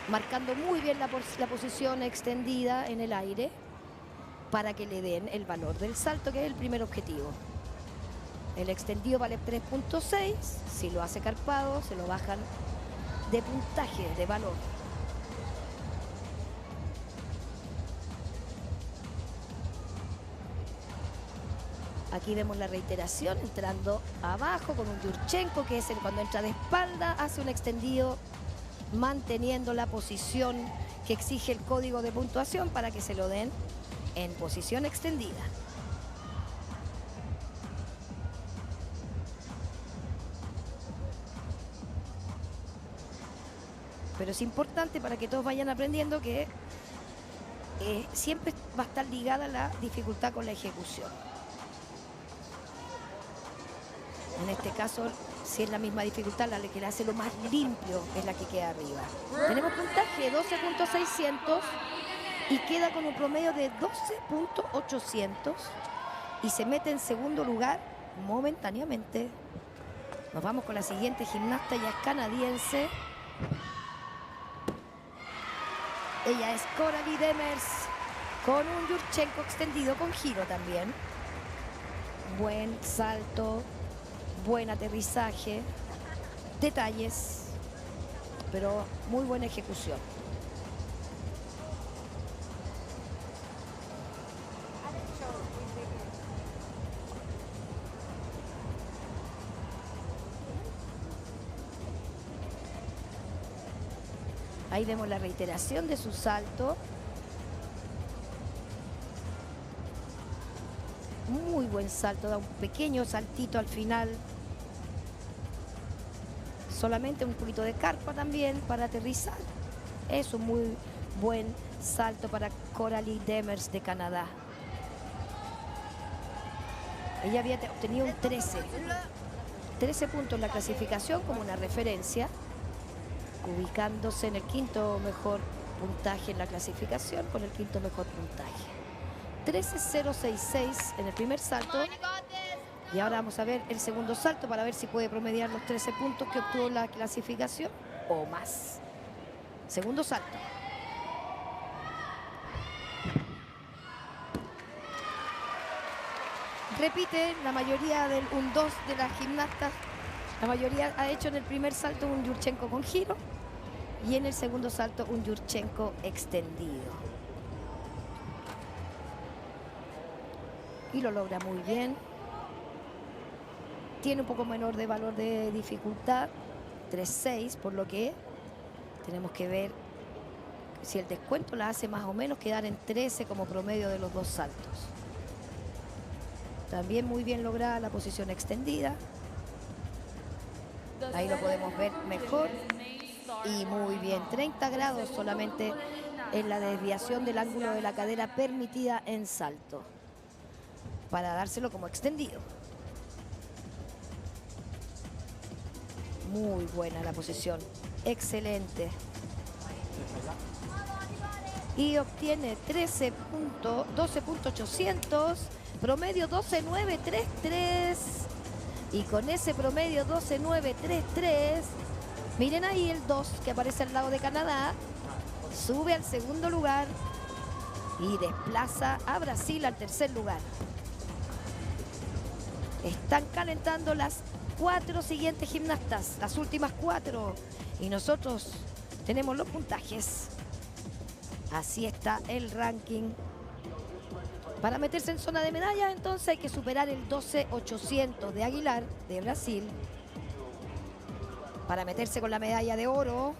marcando muy bien la posición extendida en el aire para que le den el valor del salto, que es el primer objetivo. El extendido vale 3.6, si lo hace carpado se lo bajan de puntaje, de valor. Aquí vemos la reiteración entrando abajo con un Yurchenko, que es cuando entra de espalda, hace un extendido manteniendo la posición que exige el código de puntuación para que se lo den en posición extendida. Pero es importante para que todos vayan aprendiendo que siempre va a estar ligada la dificultad con la ejecución. En este caso, si es la misma dificultad, la que le hace lo más limpio es la que queda arriba. Tenemos puntaje 12.600 y queda con un promedio de 12.800 y se mete en segundo lugar momentáneamente. Nos vamos con la siguiente gimnasta, ella es canadiense. Ella es Coralie Demers con un Yurchenko extendido con giro también. Buen salto. Buen aterrizaje, detalles, pero muy buena ejecución. Ahí vemos la reiteración de su salto. Muy buen salto, da un pequeño saltito al final. Solamente un poquito de carpa también para aterrizar. Es un muy buen salto para Coralie Demers de Canadá. Ella había obtenido un 13. 13 puntos en la clasificación como una referencia, ubicándose en el quinto mejor puntaje en la clasificación, con el quinto mejor puntaje. 13.066 en el primer salto Y ahora vamos a ver el segundo salto para ver si puede promediar los 13 puntos que obtuvo la clasificación o más. Segundo salto. Repite la mayoría del 1-2 de las gimnastas. La mayoría ha hecho en el primer salto un Yurchenko con giro y en el segundo salto un Yurchenko extendido. Y lo logra muy bien. Tiene un poco menor de valor de dificultad, 3.6, por lo que tenemos que ver si el descuento la hace más o menos quedar en 13 como promedio de los dos saltos. También muy bien lograda la posición extendida. Ahí lo podemos ver mejor. Y muy bien, 30 grados solamente en la desviación del ángulo de la cadera permitida en salto, para dárselo como extendido. Muy buena la posición, excelente. Y obtiene 12.800, promedio 12.933. Y con ese promedio 12.933, miren ahí el 2 que aparece al lado de Canadá, sube al segundo lugar y desplaza a Brasil al tercer lugar. Están calentando las 4 siguientes gimnastas, las últimas 4. Y nosotros tenemos los puntajes. Así está el ranking. Para meterse en zona de medalla, entonces hay que superar el 12.800 de Aguilar, de Brasil. Para meterse con la medalla de oro,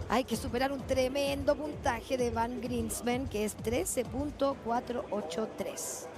hay que superar un tremendo puntaje de Van Grinsven, que es 13.483.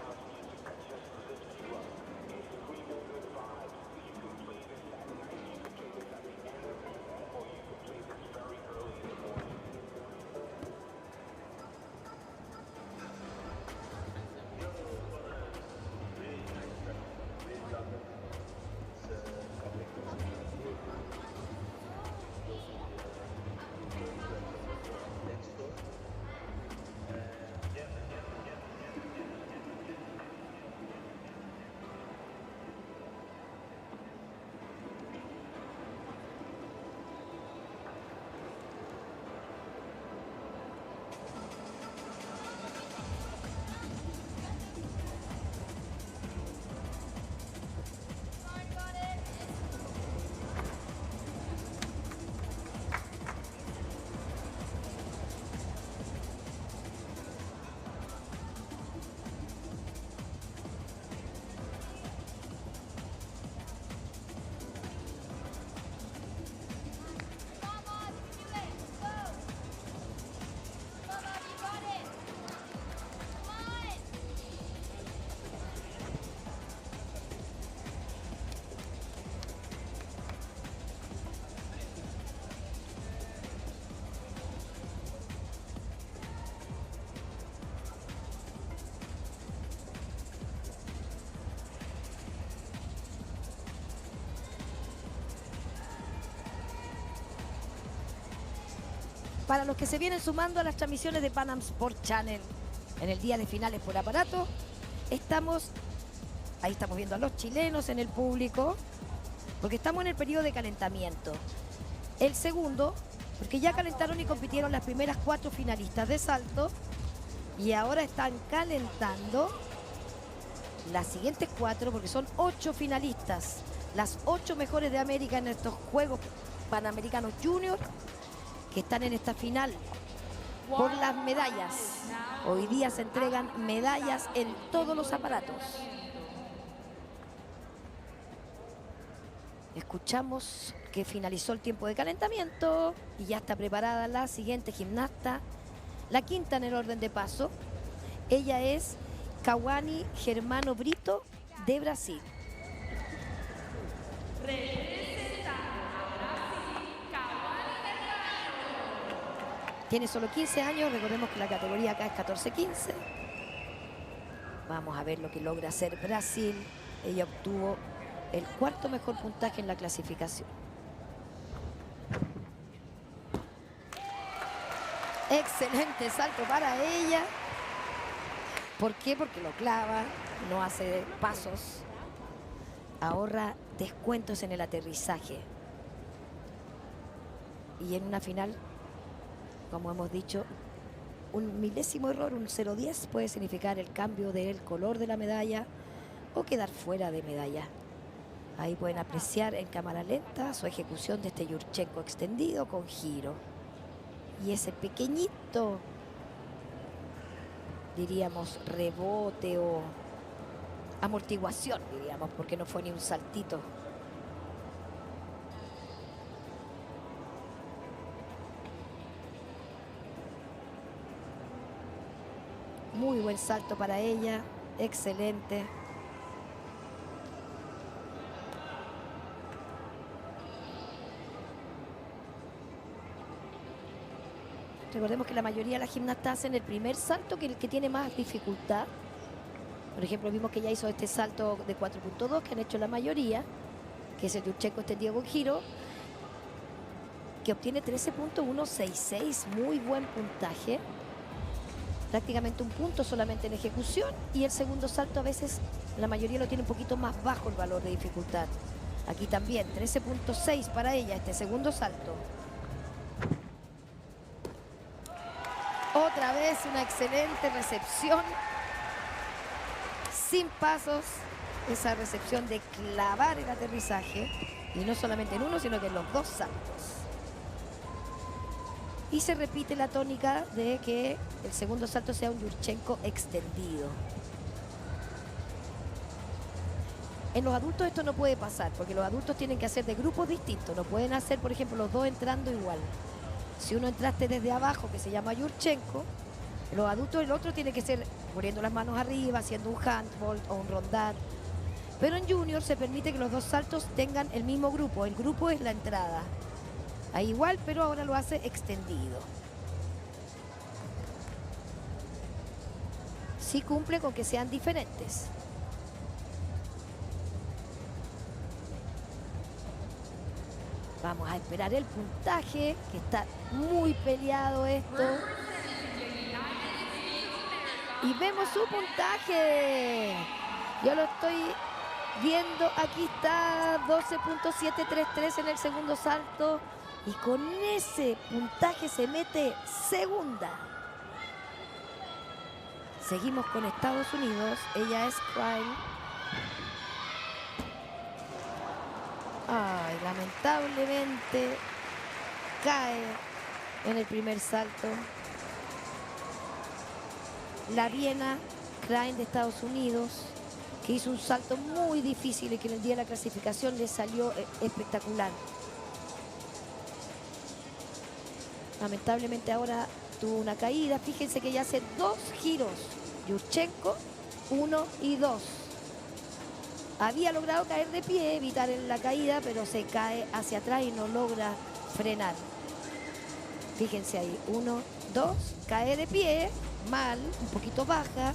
Para los que se vienen sumando a las transmisiones de Pan Am Sport Channel en el día de finales por aparato, ahí estamos viendo a los chilenos en el público, porque estamos en el periodo de calentamiento. El segundo, porque ya calentaron y compitieron las primeras 4 finalistas de salto, y ahora están calentando las siguientes 4, porque son 8 finalistas, las 8 mejores de América en estos Juegos Panamericanos Junior, que están en esta final por las medallas. Hoy día se entregan medallas en todos los aparatos. Escuchamos que finalizó el tiempo de calentamiento y ya está preparada la siguiente gimnasta, la quinta en el orden de paso. Ella es Kawane Germano Brito, de Brasil. Tiene solo 15 años, recordemos que la categoría acá es 14-15. Vamos a ver lo que logra hacer Brasil. Ella obtuvo el 4º mejor puntaje en la clasificación. Excelente salto para ella. ¿Por qué? Porque lo clava, no hace pasos. ahorra descuentos en el aterrizaje. Y en una final, como hemos dicho, un milésimo error, un 0,10 puede significar el cambio del color de la medalla o quedar fuera de medalla. Ahí pueden apreciar en cámara lenta su ejecución de este Yurchenko extendido con giro. Y ese pequeñito, diríamos, rebote o amortiguación, diríamos, porque no fue ni un saltito. Muy buen salto para ella, excelente. Recordemos que la mayoría de las gimnastas hacen el primer salto, que es el que tiene más dificultad. Por ejemplo, vimos que ya hizo este salto de 4.2, que han hecho la mayoría, que es el Yurchenko extendido con giro, que obtiene 13.166, muy buen puntaje. Prácticamente un punto solamente en ejecución, y el segundo salto a veces la mayoría lo tiene un poquito más bajo el valor de dificultad. Aquí también 13.6 para ella este segundo salto. Otra vez una excelente recepción, sin pasos, esa recepción de clavar el aterrizaje, y no solamente en uno, sino que en los dos saltos. Y se repite la tónica de que el segundo salto sea un Yurchenko extendido. En los adultos esto no puede pasar, porque los adultos tienen que hacer de grupos distintos. No pueden hacer, por ejemplo, los dos entrando igual. Si uno entraste desde abajo, que se llama Yurchenko, los adultos, el otro tiene que ser poniendo las manos arriba, haciendo un handball o un rondar. Pero en junior se permite que los dos saltos tengan el mismo grupo. El grupo es la entrada. Ahí igual, pero ahora lo hace extendido. Sí cumple con que sean diferentes. Vamos a esperar el puntaje, que está muy peleado esto. Y vemos su puntaje. Yo lo estoy viendo, aquí está 12.733 en el segundo salto. Y con ese puntaje se mete segunda. Seguimos con Estados Unidos. Ella es Crime. Ay, lamentablemente cae en el primer salto. La Viena Crime de Estados Unidos, que hizo un salto muy difícil y que en el día de la clasificación le salió espectacular. Lamentablemente ahora tuvo una caída. Fíjense que ya hace dos giros. Yurchenko, 1 y 2. Había logrado caer de pie, evitar la caída, pero se cae hacia atrás y no logra frenar. Fíjense ahí, 1, 2, cae de pie, mal, un poquito baja,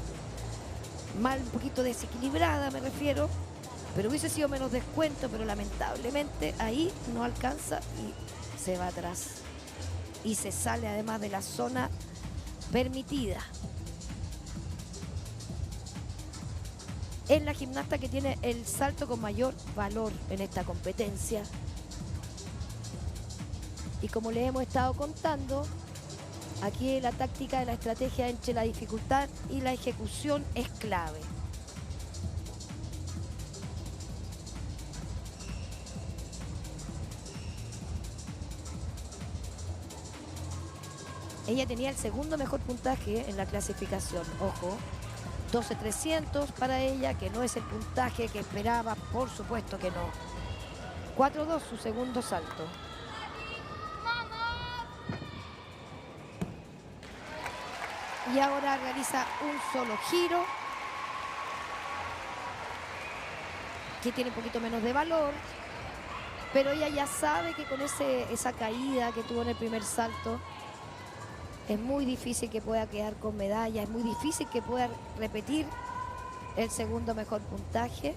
mal, un poquito desequilibrada me refiero, pero hubiese sido menos descuento, pero lamentablemente ahí no alcanza y se va atrás. Y se sale además de la zona permitida. Es la gimnasta que tiene el salto con mayor valor en esta competencia. Y como les hemos estado contando, aquí la táctica de la estrategia entre la dificultad y la ejecución es clave. Ella tenía el segundo mejor puntaje en la clasificación, ojo. 12.300 para ella, que no es el puntaje que esperaba, por supuesto que no. 4.2 su segundo salto. Y ahora realiza un solo giro, que tiene un poquito menos de valor, pero ella ya sabe que con esa caída que tuvo en el primer salto, es muy difícil que pueda quedar con medalla, es muy difícil que pueda repetir el segundo mejor puntaje.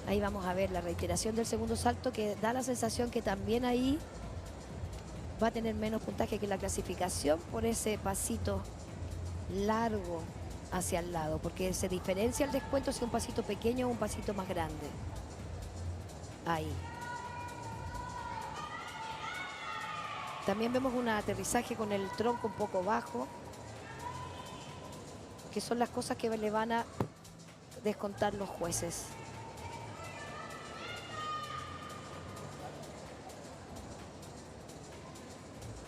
Ahí vamos a ver la reiteración del segundo salto, que da la sensación que también ahí va a tener menos puntaje que la clasificación por ese pasito largo hacia el lado, porque se diferencia el descuento si un pasito pequeño o un pasito más grande. Ahí. También vemos un aterrizaje con el tronco un poco bajo, que son las cosas que le van a descontar los jueces.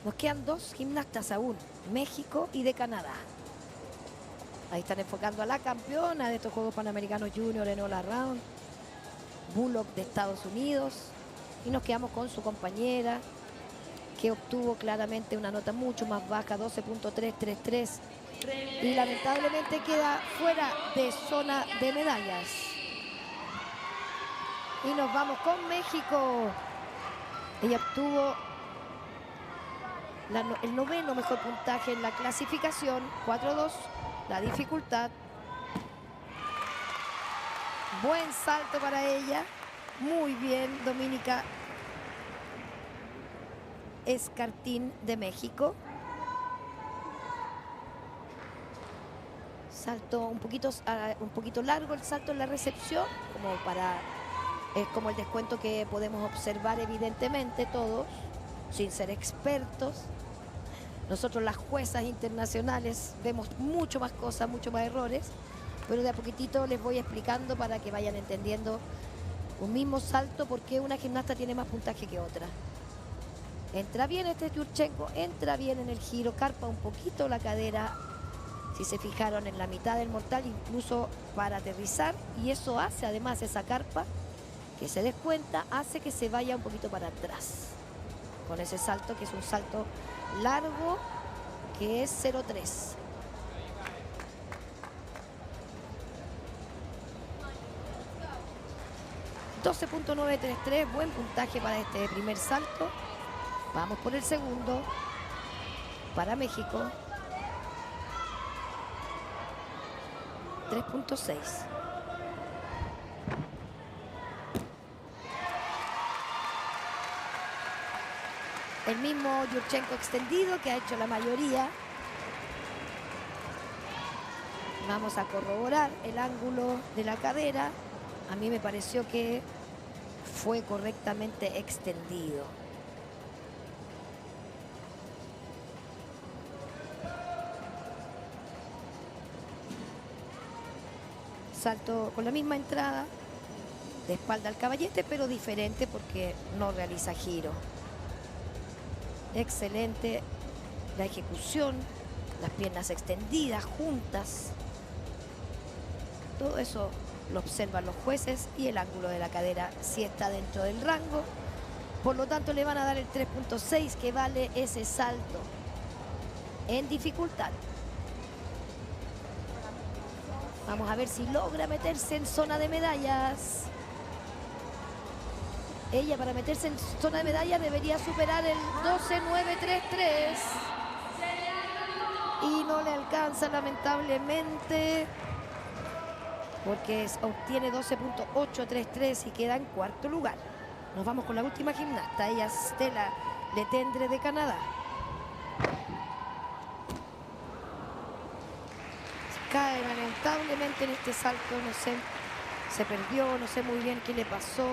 Nos quedan dos gimnastas aún, México y de Canadá. Ahí están enfocando a la campeona de estos Juegos Panamericanos Junior en All Around, Bullock de Estados Unidos. Y nos quedamos con su compañera, que obtuvo claramente una nota mucho más baja, 12.333. Y lamentablemente queda fuera de zona de medallas. Y nos vamos con México. Ella obtuvo el noveno mejor puntaje en la clasificación, 4.2, la dificultad. Buen salto para ella. Muy bien, Dominica Escartín de México. Salto un poquito largo el salto en la recepción, es como el descuento que podemos observar evidentemente todos, sin ser expertos. Nosotros las juezas internacionales vemos mucho más cosas, mucho más errores, pero de a poquitito les voy explicando para que vayan entendiendo un mismo salto, por qué una gimnasta tiene más puntaje que otra. Entra bien este Yurchenko, entra bien en el giro, carpa un poquito la cadera, si se fijaron en la mitad del mortal, incluso para aterrizar, y eso hace además esa carpa, que se descuenta, hace que se vaya un poquito para atrás. Con ese salto, que es un salto largo, que es 0.3. $12.933, buen puntaje para este primer salto. Vamos por el segundo, para México. 3.6. El mismo Yurchenko extendido que ha hecho la mayoría. Vamos a corroborar el ángulo de la cadera. A mí me pareció que fue correctamente extendido. Salto con la misma entrada, de espalda al caballete, pero diferente porque no realiza giro. Excelente la ejecución, las piernas extendidas, juntas. Todo eso lo observan los jueces, y el ángulo de la cadera sí está dentro del rango. Por lo tanto, le van a dar el 3.6 que vale ese salto en dificultad. Vamos a ver si logra meterse en zona de medallas. Ella, para meterse en zona de medallas, debería superar el 12.933. Y no le alcanza, lamentablemente, porque obtiene 12.833 y queda en cuarto lugar. Nos vamos con la última gimnasta. Ella es Stella Letendre de Canadá. Cae lamentablemente en este salto, no sé, se perdió, no sé muy bien qué le pasó.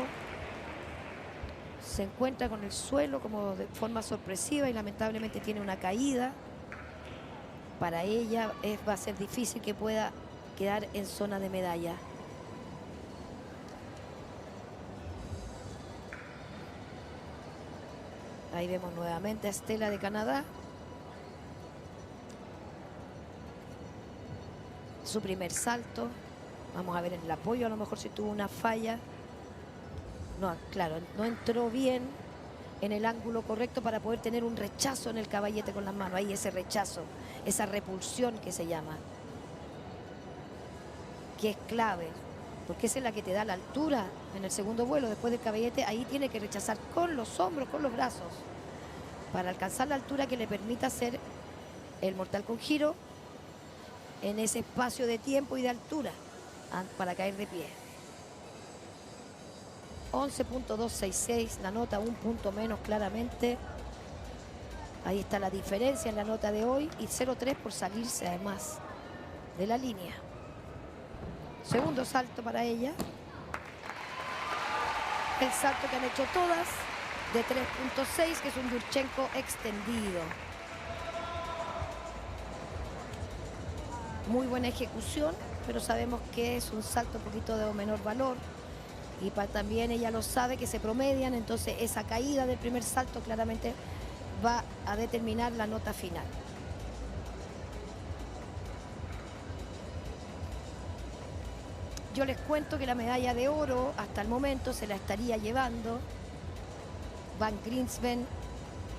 Se encuentra con el suelo como de forma sorpresiva y lamentablemente tiene una caída. Para ella va a ser difícil que pueda quedar en zona de medalla. Ahí vemos nuevamente a Stella de Canadá. Su primer salto. Vamos a ver en el apoyo, a lo mejor si tuvo una falla. No, claro, no entró bien en el ángulo correcto para poder tener un rechazo en el caballete con las manos. Ahí ese rechazo, esa repulsión que se llama, que es clave, porque esa es la que te da la altura en el segundo vuelo después del caballete. Ahí tiene que rechazar con los hombros, con los brazos, para alcanzar la altura que le permita hacer el mortal con giro en ese espacio de tiempo y de altura para caer de pie. 11.266, la nota, un punto menos claramente. Ahí está la diferencia en la nota de hoy, y 0.3 por salirse además. de la línea. Segundo salto para ella. El salto que han hecho todas de 3.6, que es un Yurchenko extendido. Muy buena ejecución, pero sabemos que es un salto un poquito de menor valor. Y también ella lo sabe, que se promedian, entonces esa caída del primer salto claramente va a determinar la nota final. Yo les cuento que la medalla de oro hasta el momento se la estaría llevando Van Grinsven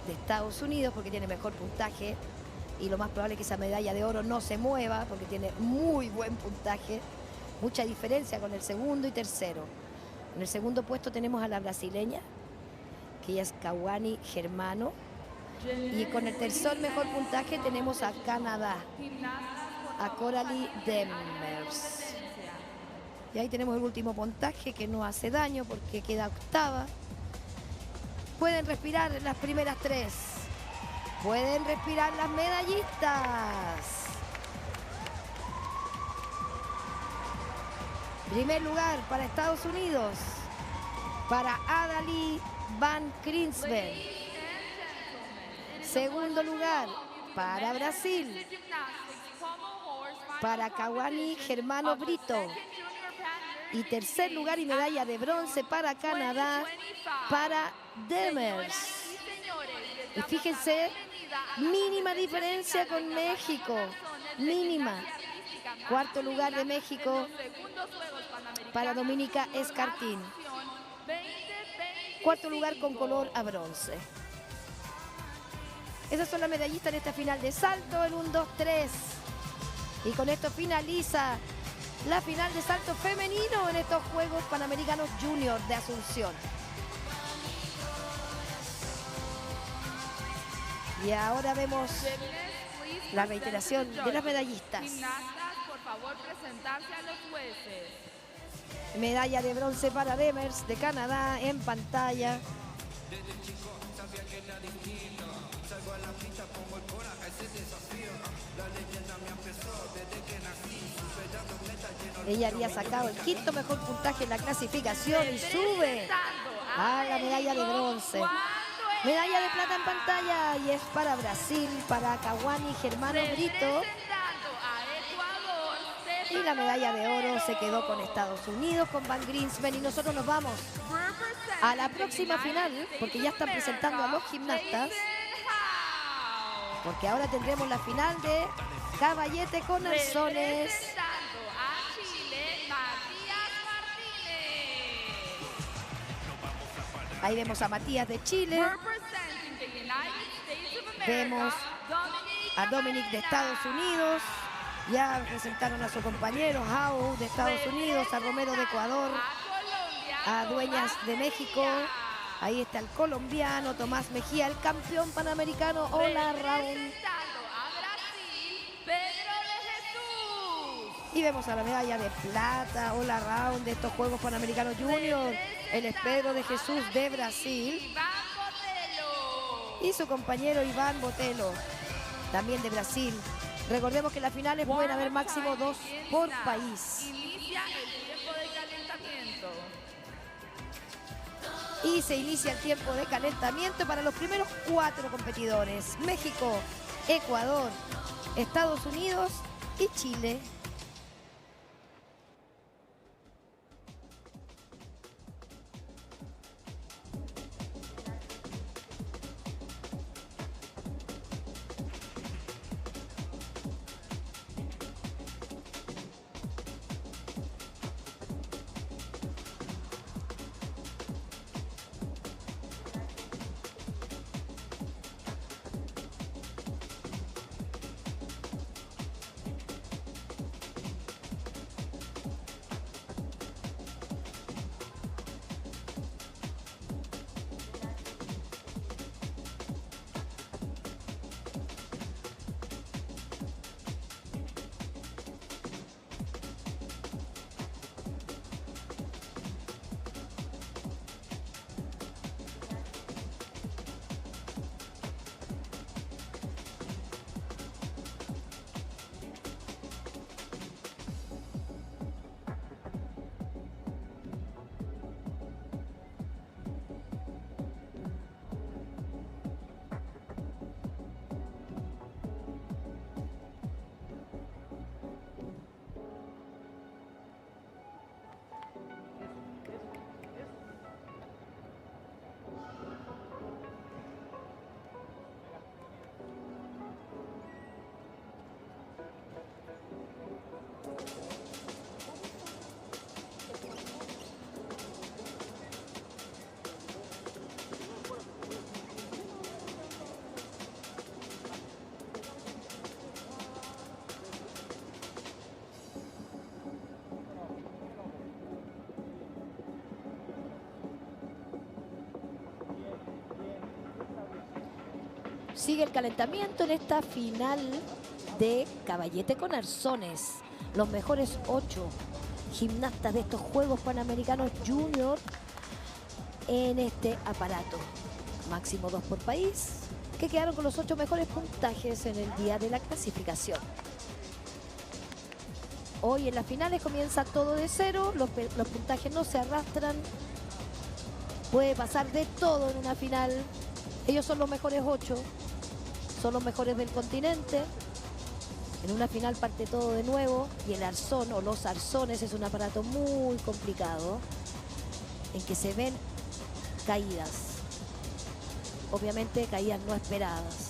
de Estados Unidos, porque tiene mejor puntaje, y lo más probable es que esa medalla de oro no se mueva porque tiene muy buen puntaje, mucha diferencia con el segundo y tercero. En el segundo puesto tenemos a la brasileña, que ella es Kawane Germano, y con el tercer mejor puntaje tenemos a Canadá, a Coralie Demers. Y ahí tenemos el último puntaje, que no hace daño porque queda octava. Pueden respirar las primeras tres. Pueden respirar las medallistas. Primer lugar para Estados Unidos, para Adalí Van Grinsven. Segundo lugar para Brasil, para Kawane Germano Brito. Y tercer lugar y medalla de bronce para Canadá, para Demers. Y fíjense, mínima diferencia con México, mínima. Cuarto lugar de México para Dominika Escartín. Cuarto lugar con color a bronce. Esas son las medallistas en esta final de salto, el 1, 2, 3. Y con esto finaliza la final de salto femenino en estos Juegos Panamericanos Junior de Asunción. Y ahora vemos la reiteración de las medallistas. Gimnastas, por favor, presentarse a los jueces. Medalla de bronce para Demers de Canadá en pantalla. Ella había sacado el quinto mejor puntaje en la clasificación y sube a la medalla de bronce. Medalla de plata en pantalla y es para Brasil, para Kawane Germano Brito. Y la medalla de oro se quedó con Estados Unidos, con Van Grinsven. Y nosotros nos vamos a la próxima final, porque ya están presentando a los gimnastas. Porque ahora tendremos la final de caballete con arzones. Ahí vemos a Matías de Chile. Vemos a Dominic de Estados Unidos. Ya presentaron a su compañero Jau de Estados Unidos, a Romero de Ecuador, a Dueñas de México. Ahí está el colombiano Tomás Mejía, el campeón panamericano all around. Y vemos a la medalla de plata all around de estos Juegos Panamericanos Junior. Él es Pedro de Jesús de Brasil. Y su compañero Iván Botelho, también de Brasil. Recordemos que en las finales pueden haber máximo 2 por país. Inicia el tiempo de calentamiento. Y se inicia el tiempo de calentamiento para los primeros 4 competidores. México, Ecuador, Estados Unidos y Chile. Sigue el calentamiento en esta final de caballete con arzones. Los mejores 8 gimnastas de estos Juegos Panamericanos Junior en este aparato. Máximo 2 por país, que quedaron con los 8 mejores puntajes en el día de la clasificación. Hoy en las finales comienza todo de cero, los puntajes no se arrastran. Puede pasar de todo en una final. Ellos son los mejores 8, son los mejores del continente. En una final parte todo de nuevo y el arzón o los arzones es un aparato muy complicado en que se ven caídas. Obviamente caídas no esperadas.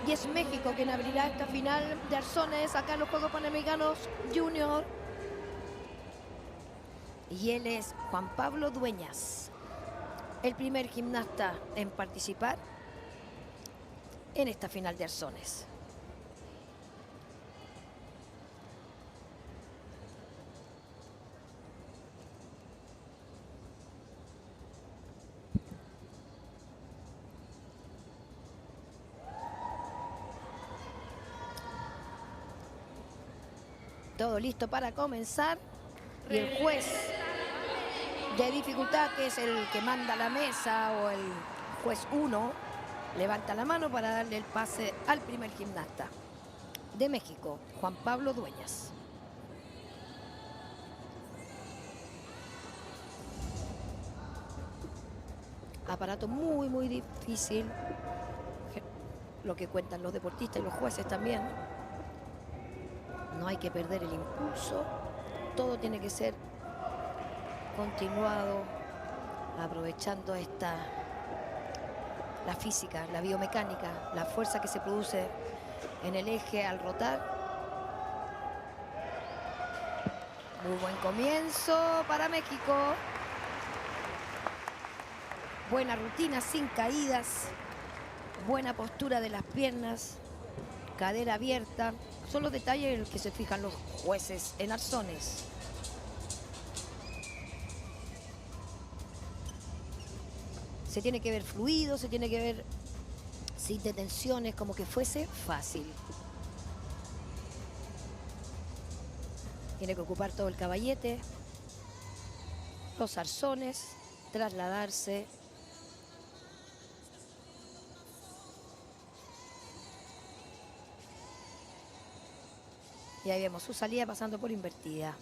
Y es México quien abrirá esta final de arzones acá en los Juegos Panamericanos Junior. Y él es Juan Pablo Dueñas, el primer gimnasta en participar en esta final de arzones. Todo listo para comenzar. Y el juez de dificultad, que es el que manda la mesa, o el juez 1, levanta la mano para darle el pase al primer gimnasta de México, Juan Pablo Dueñas. Aparato muy, muy difícil, lo que cuentan los deportistas y los jueces también. No hay que perder el impulso, todo tiene que ser continuado, aprovechando la física, la biomecánica, la fuerza que se produce en el eje al rotar. Muy buen comienzo para México. Buena rutina sin caídas, buena postura de las piernas, cadera abierta. Son los detalles en los que se fijan los jueces en arzones. Se tiene que ver fluido, se tiene que ver sin detenciones, como que fuese fácil. Tiene que ocupar todo el caballete, los arzones, trasladarse. Y ahí vemos su salida pasando por invertida.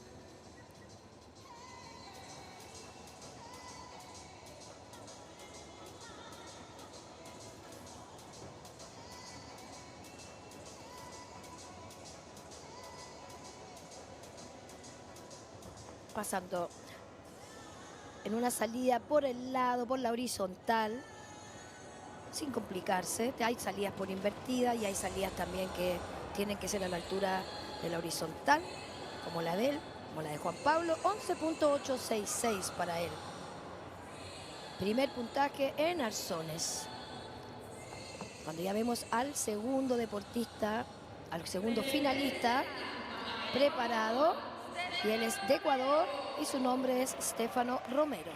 Pasando en una salida por el lado, por la horizontal, sin complicarse. Hay salidas por invertida y hay salidas también que tienen que ser a la altura de la horizontal, como la de él, como la de Juan Pablo. 11.866 para él. Primer puntaje en arzones. Cuando ya vemos al segundo deportista, al segundo finalista preparado. Y él es de Ecuador y su nombre es Stefano Romero.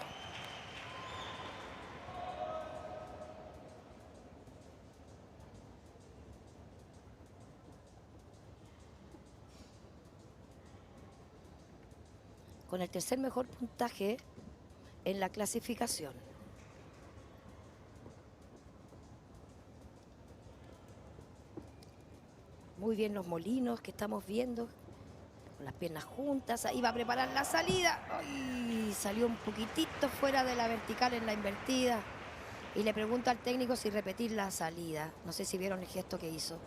Con el tercer mejor puntaje en la clasificación. Muy bien los molinos que estamos viendo. Con las piernas juntas, ahí va a preparar la salida. ¡Ay! Salió un poquitito fuera de la vertical en la invertida. Y le pregunto al técnico si repetir la salida. No sé si vieron el gesto que hizo.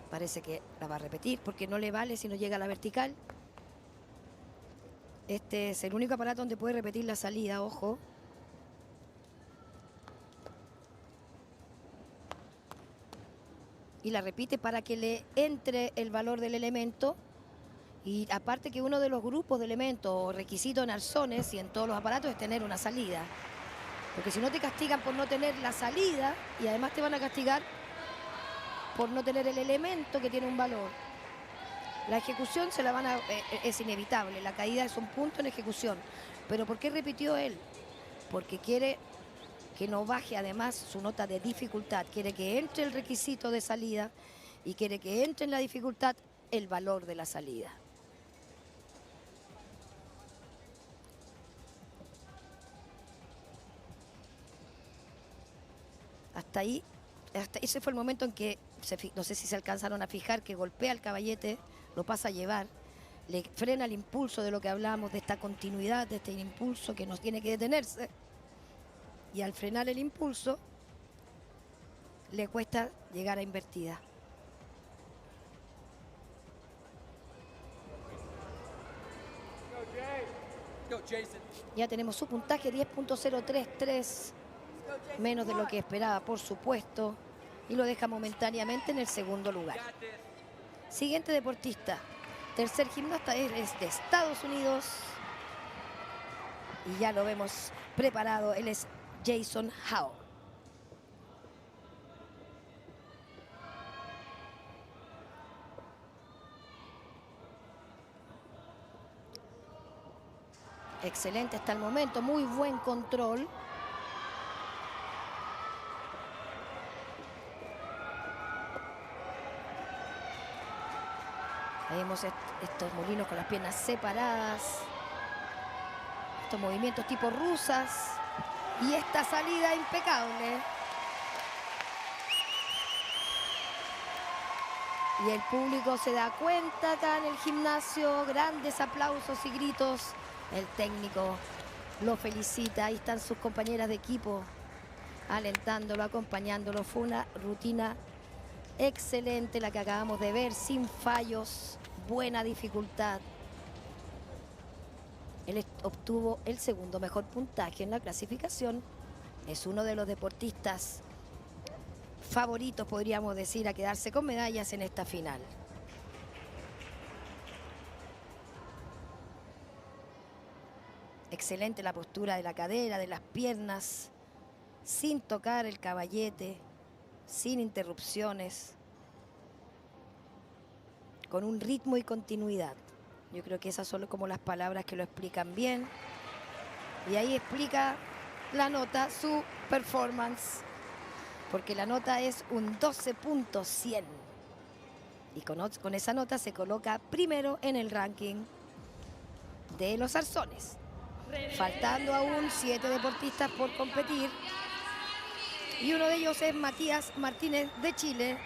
Parece que la va a repetir porque no le vale si no llega a la vertical. Este es el único aparato donde puede repetir la salida, ojo. Y la repite para que le entre el valor del elemento Y aparte que uno de los grupos de elementos o requisitos en arzones y en todos los aparatos es tener una salida. Porque si no te castigan por no tener la salida y además te van a castigar por no tener el elemento que tiene un valor. La ejecución se la van a, es inevitable, la caída es un punto en ejecución. Pero ¿por qué repitió él? Porque quiere que no baje además su nota de dificultad. Quiere que entre el requisito de salida y quiere que entre en la dificultad el valor de la salida. Hasta ahí, ese fue el momento en que, no sé si se alcanzaron a fijar, que golpea al caballete, lo pasa a llevar, le frena el impulso de lo que hablamos, de esta continuidad, de este impulso que nos tiene que detenerse. Y al frenar el impulso, le cuesta llegar a invertida. Ya tenemos su puntaje, 10.033, menos de lo que esperaba, por supuesto, y lo deja momentáneamente en el segundo lugar. Siguiente deportista, tercer gimnasta, es de Estados Unidos, y ya lo vemos preparado, él es Jason Howe. Excelente hasta el momento, muy buen control. Ahí vemos estos molinos con las piernas separadas. Estos movimientos tipo rusas. Y esta salida impecable. Y el público se da cuenta acá en el gimnasio. Grandes aplausos y gritos. El técnico lo felicita. Ahí están sus compañeras de equipo alentándolo, acompañándolo. Fue una rutina excelente la que acabamos de ver, sin fallos, buena dificultad. Él obtuvo el segundo mejor puntaje en la clasificación. Es uno de los deportistas favoritos, podríamos decir, a quedarse con medallas en esta final. Excelente la postura de la cadera, de las piernas, sin tocar el caballete, sin interrupciones, con un ritmo y continuidad. Yo creo que esas son como las palabras que lo explican bien. Y ahí explica la nota, su performance, porque la nota es un 12.100. Y con esa nota se coloca primero en el ranking de los arzones. Faltando aún 7 deportistas por competir. Y uno de ellos es Matías Martínez de Chile,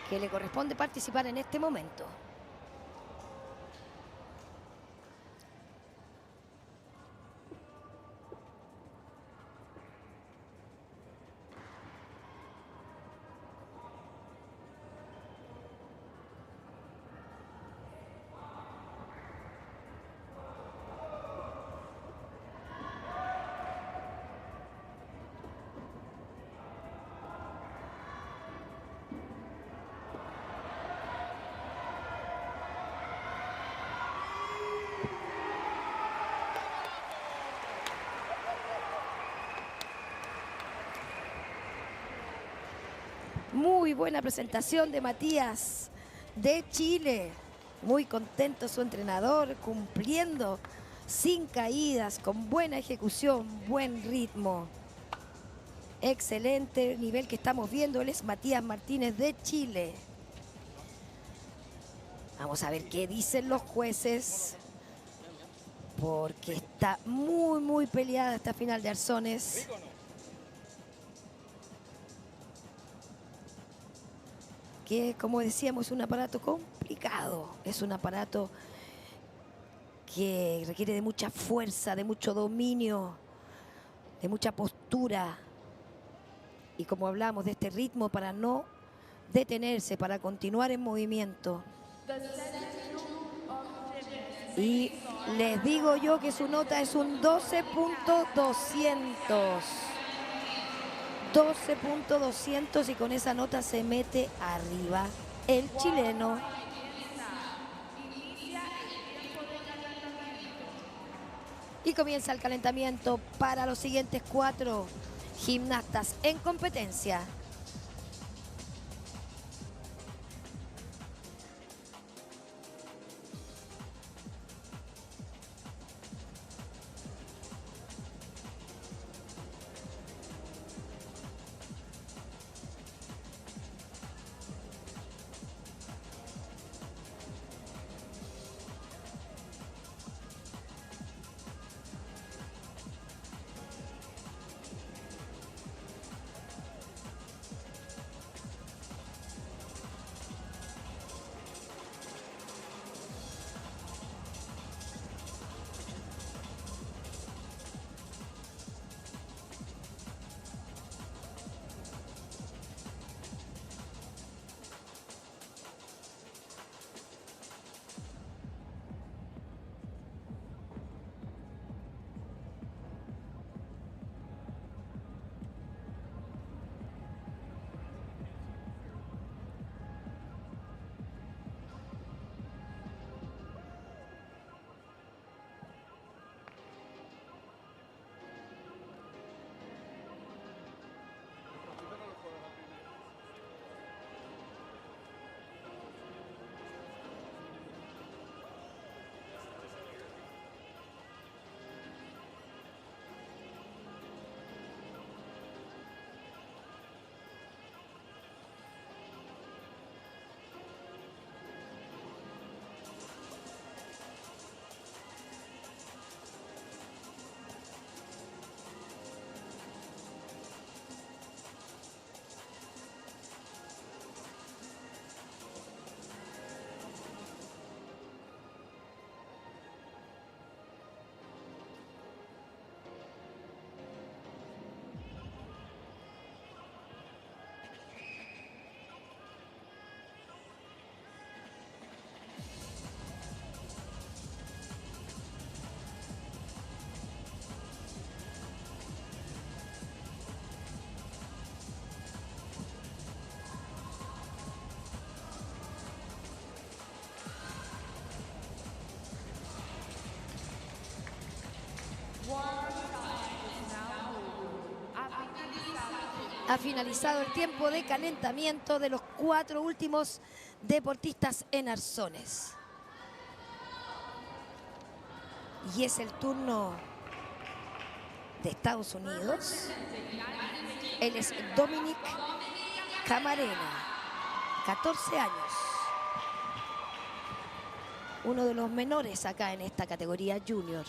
que le corresponde participar en este momento. Muy buena presentación de Matías de Chile. Muy contento su entrenador, cumpliendo sin caídas, con buena ejecución, buen ritmo. Excelente nivel que estamos viendo. Él es Matías Martínez de Chile. Vamos a ver qué dicen los jueces, porque está muy peleada esta final de arzones. Que, como decíamos, es un aparato complicado. Es un aparato que requiere de mucha fuerza, de mucho dominio, de mucha postura. Y como hablamos de este ritmo, para no detenerse, para continuar en movimiento. Y les digo yo que su nota es un 12.200. 12.200 y con esa nota se mete arriba el chileno. Inicia Y comienza el calentamiento para los siguientes 4 gimnastas en competencia. Ha finalizado el tiempo de calentamiento de los 4 últimos deportistas en arzones. Y es el turno de Estados Unidos. Él es Dominic Camarena, 14 años. Uno de los menores acá en esta categoría junior.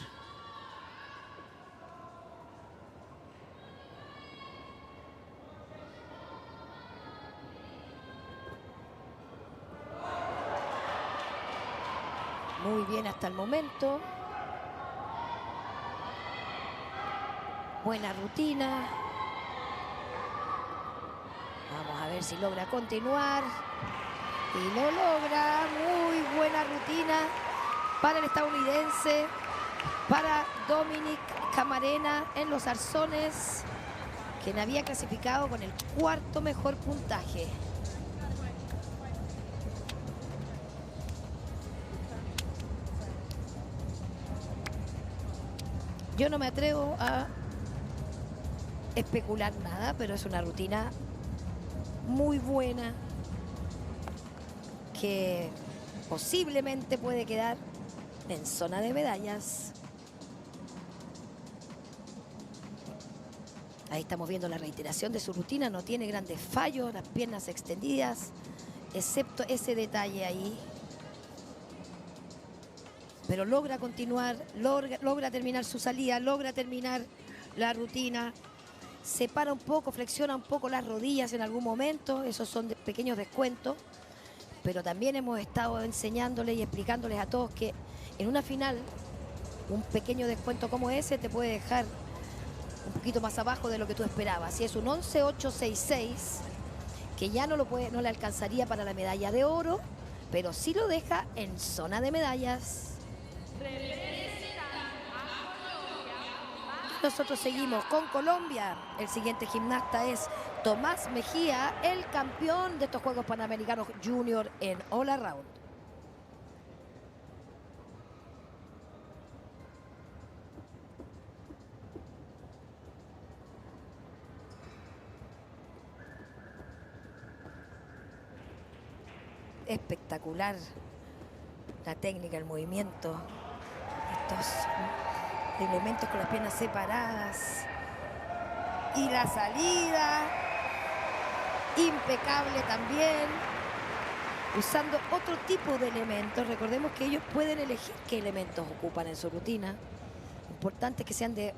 Muy bien hasta el momento. Buena rutina. Vamos a ver si logra continuar. Y lo logra. Muy buena rutina para el estadounidense, para Dominic Camarena en los arzones, quien había clasificado con el 4º mejor puntaje. Yo no me atrevo a especular nada, pero es una rutina muy buena que posiblemente puede quedar en zona de medallas. Ahí estamos viendo la reiteración de su rutina. No tiene grandes fallos, las piernas extendidas, excepto ese detalle ahí. Pero logra continuar, logra terminar su salida, logra terminar la rutina. Se para un poco, flexiona un poco las rodillas en algún momento. Esos son pequeños descuentos. Pero también hemos estado enseñándoles y explicándoles a todos que en una final un pequeño descuento como ese te puede dejar un poquito más abajo de lo que tú esperabas. Si es un 11.866, que ya no le alcanzaría para la medalla de oro, pero sí lo deja en zona de medallas. Nosotros seguimos con Colombia. El siguiente gimnasta es Tomás Mejía, el campeón de estos Juegos Panamericanos Junior en All Around. espectacular la técnica, el movimiento. Estos elementos con las piernas separadas. Y la salida, impecable también, usando otro tipo de elementos. Recordemos que ellos pueden elegir qué elementos ocupan en su rutina. Importante que sean de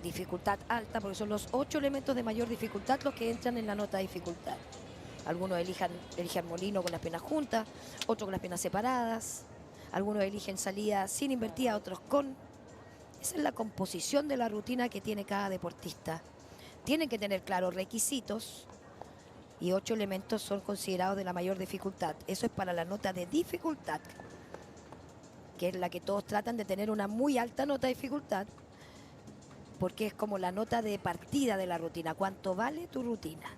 dificultad alta, porque son los 8 elementos de mayor dificultad los que entran en la nota de dificultad. Algunos elijan molino con las piernas juntas, otros con las piernas separadas. Algunos eligen salida sin invertida, otros con. Esa es la composición de la rutina que tiene cada deportista. Tienen que tener claros requisitos y 8 elementos son considerados de la mayor dificultad. Eso es para la nota de dificultad, que es la que todos tratan de tener una muy alta nota de dificultad, porque es como la nota de partida de la rutina. ¿Cuánto vale tu rutina?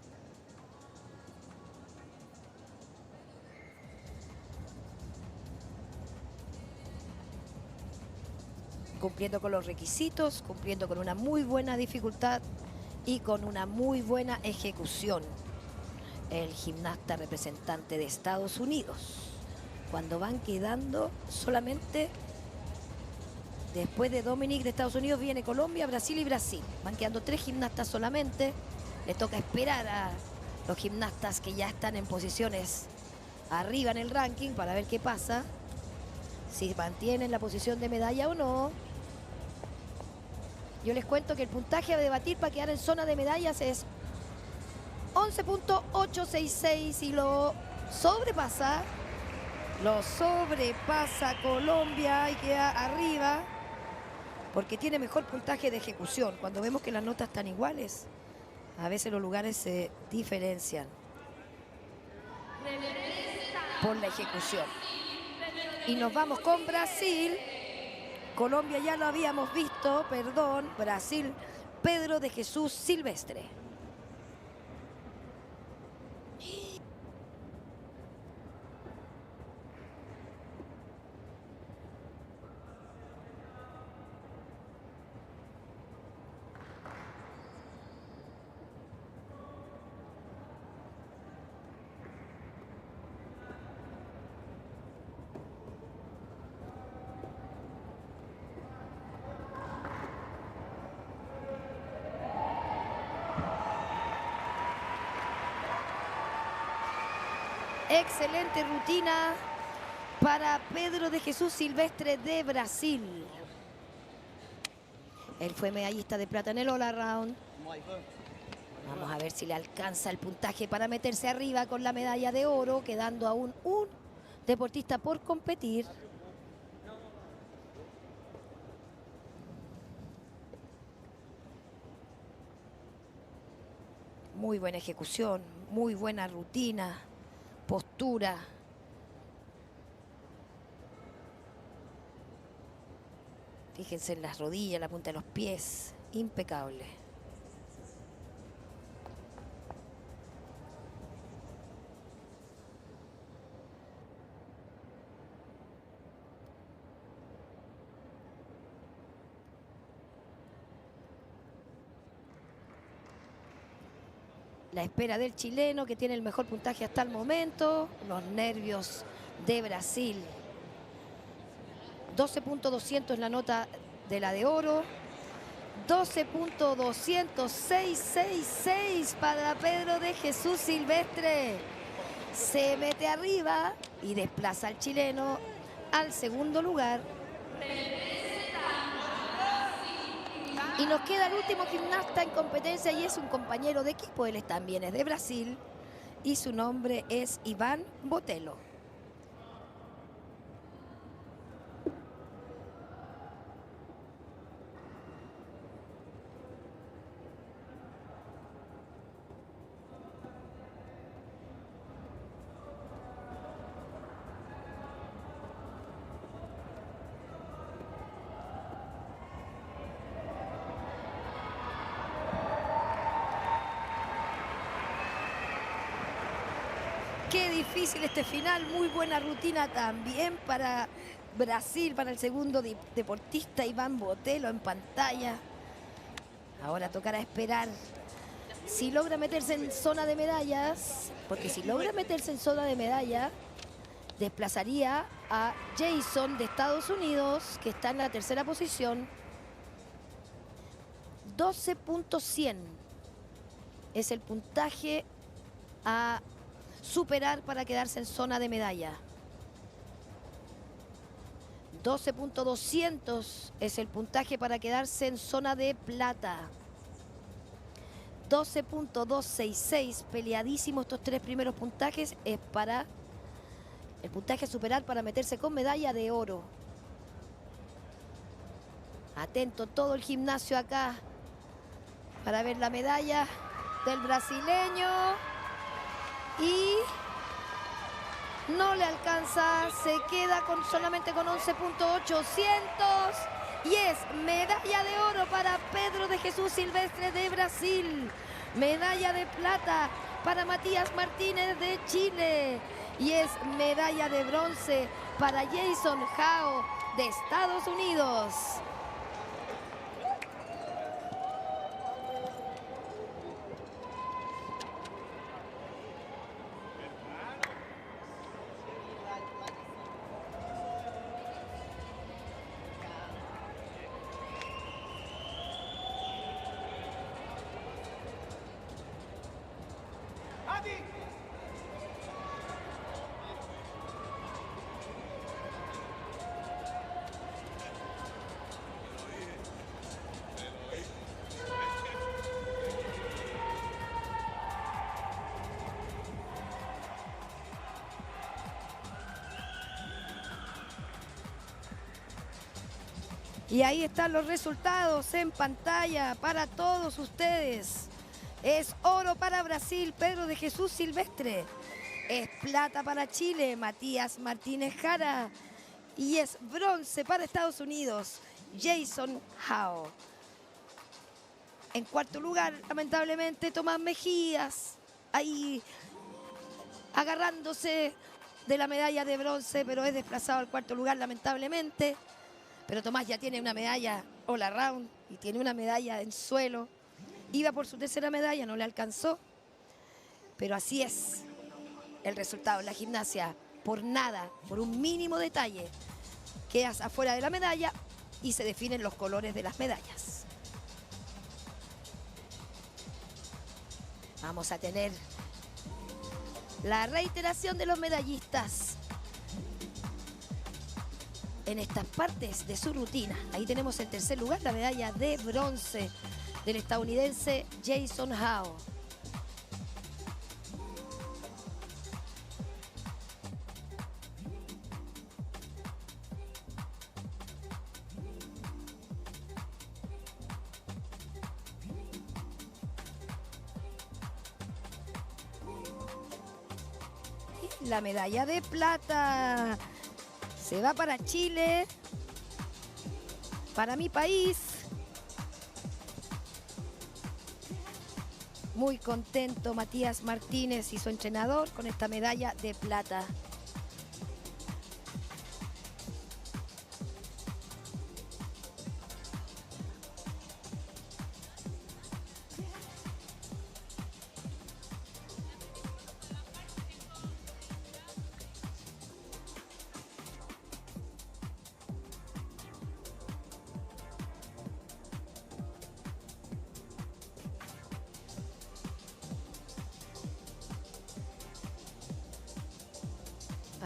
Cumpliendo con los requisitos, cumpliendo con una muy buena dificultad y con una muy buena ejecución. El gimnasta representante de Estados Unidos. Cuando van quedando solamente, después de Dominic de Estados Unidos viene Colombia, Brasil y Brasil. Van quedando 3 gimnastas solamente. Le toca esperar a los gimnastas que ya están en posiciones arriba en el ranking para ver qué pasa. Si mantienen la posición de medalla o no. Yo les cuento que el puntaje a debatir para quedar en zona de medallas es 11.866 y lo sobrepasa Colombia y queda arriba porque tiene mejor puntaje de ejecución. Cuando vemos que las notas están iguales, a veces los lugares se diferencian por la ejecución. Y nos vamos con Brasil. Colombia ya lo habíamos visto, perdón, Brasil, Pedro de Jesús Silvestre. Excelente rutina para Pedro de Jesús Silvestre de Brasil. Él fue medallista de plata en el All Around. Vamos a ver si le alcanza el puntaje para meterse arriba con la medalla de oro, quedando aún un deportista por competir. Muy buena ejecución, muy buena rutina. Postura. Fíjense en las rodillas, la punta de los pies. Impecable. La espera del chileno, que tiene el mejor puntaje hasta el momento. Los nervios de Brasil. 12.200 es la nota de la de oro. 12.20666 para Pedro de Jesús Silvestre. Se mete arriba y desplaza al chileno al segundo lugar. Y nos queda el último gimnasta en competencia y es un compañero de equipo. Él también es de Brasil y su nombre es Iván Botelho. Qué difícil este final, muy buena rutina también para Brasil, para el segundo deportista Iván Botelho en pantalla. Ahora tocará esperar si logra meterse en zona de medallas, porque si logra meterse en zona de medalla, desplazaría a Jason de Estados Unidos, que está en la tercera posición. 12.100 es el puntaje a superar para quedarse en zona de medalla. 12.200 es el puntaje para quedarse en zona de plata. 12.266, peleadísimos estos tres primeros puntajes, es para el puntaje a superar para meterse con medalla de oro. Atento todo el gimnasio acá para ver la medalla del brasileño. Y no le alcanza, se queda solamente con 11.800 y es medalla de oro para Pedro de Jesús Silvestre de Brasil. Medalla de plata para Matías Martínez de Chile y es medalla de bronce para Jason Hao de Estados Unidos. Y ahí están los resultados en pantalla para todos ustedes. Es oro para Brasil, Pedro de Jesús Silvestre. Es plata para Chile, Matías Martínez Jara. Y es bronce para Estados Unidos, Jason Hao. En cuarto lugar, lamentablemente, Tomás Mejías. Ahí agarrándose de la medalla de bronce, pero es desplazado al cuarto lugar, lamentablemente. Pero Tomás ya tiene una medalla all around y tiene una medalla en suelo. Iba por su tercera medalla, no le alcanzó. Pero así es el resultado en la gimnasia. Por nada, por un mínimo detalle, quedas afuera de la medalla y se definen los colores de las medallas. Vamos a tener la reiteración de los medallistas en estas partes de su rutina. Ahí tenemos en tercer lugar la medalla de bronce del estadounidense Jason Hao. Y la medalla de plata se va para Chile, para mi país. Muy contento Matías Martínez y su entrenador con esta medalla de plata.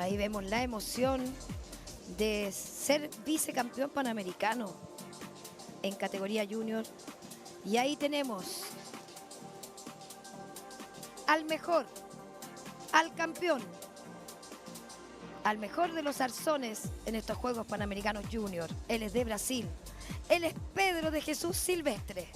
Ahí vemos la emoción de ser vicecampeón panamericano en categoría junior. Y ahí tenemos al mejor, al campeón, al mejor de los arzones en estos Juegos Panamericanos Junior. Él es de Brasil. Él es Pedro de Jesús Silvestre.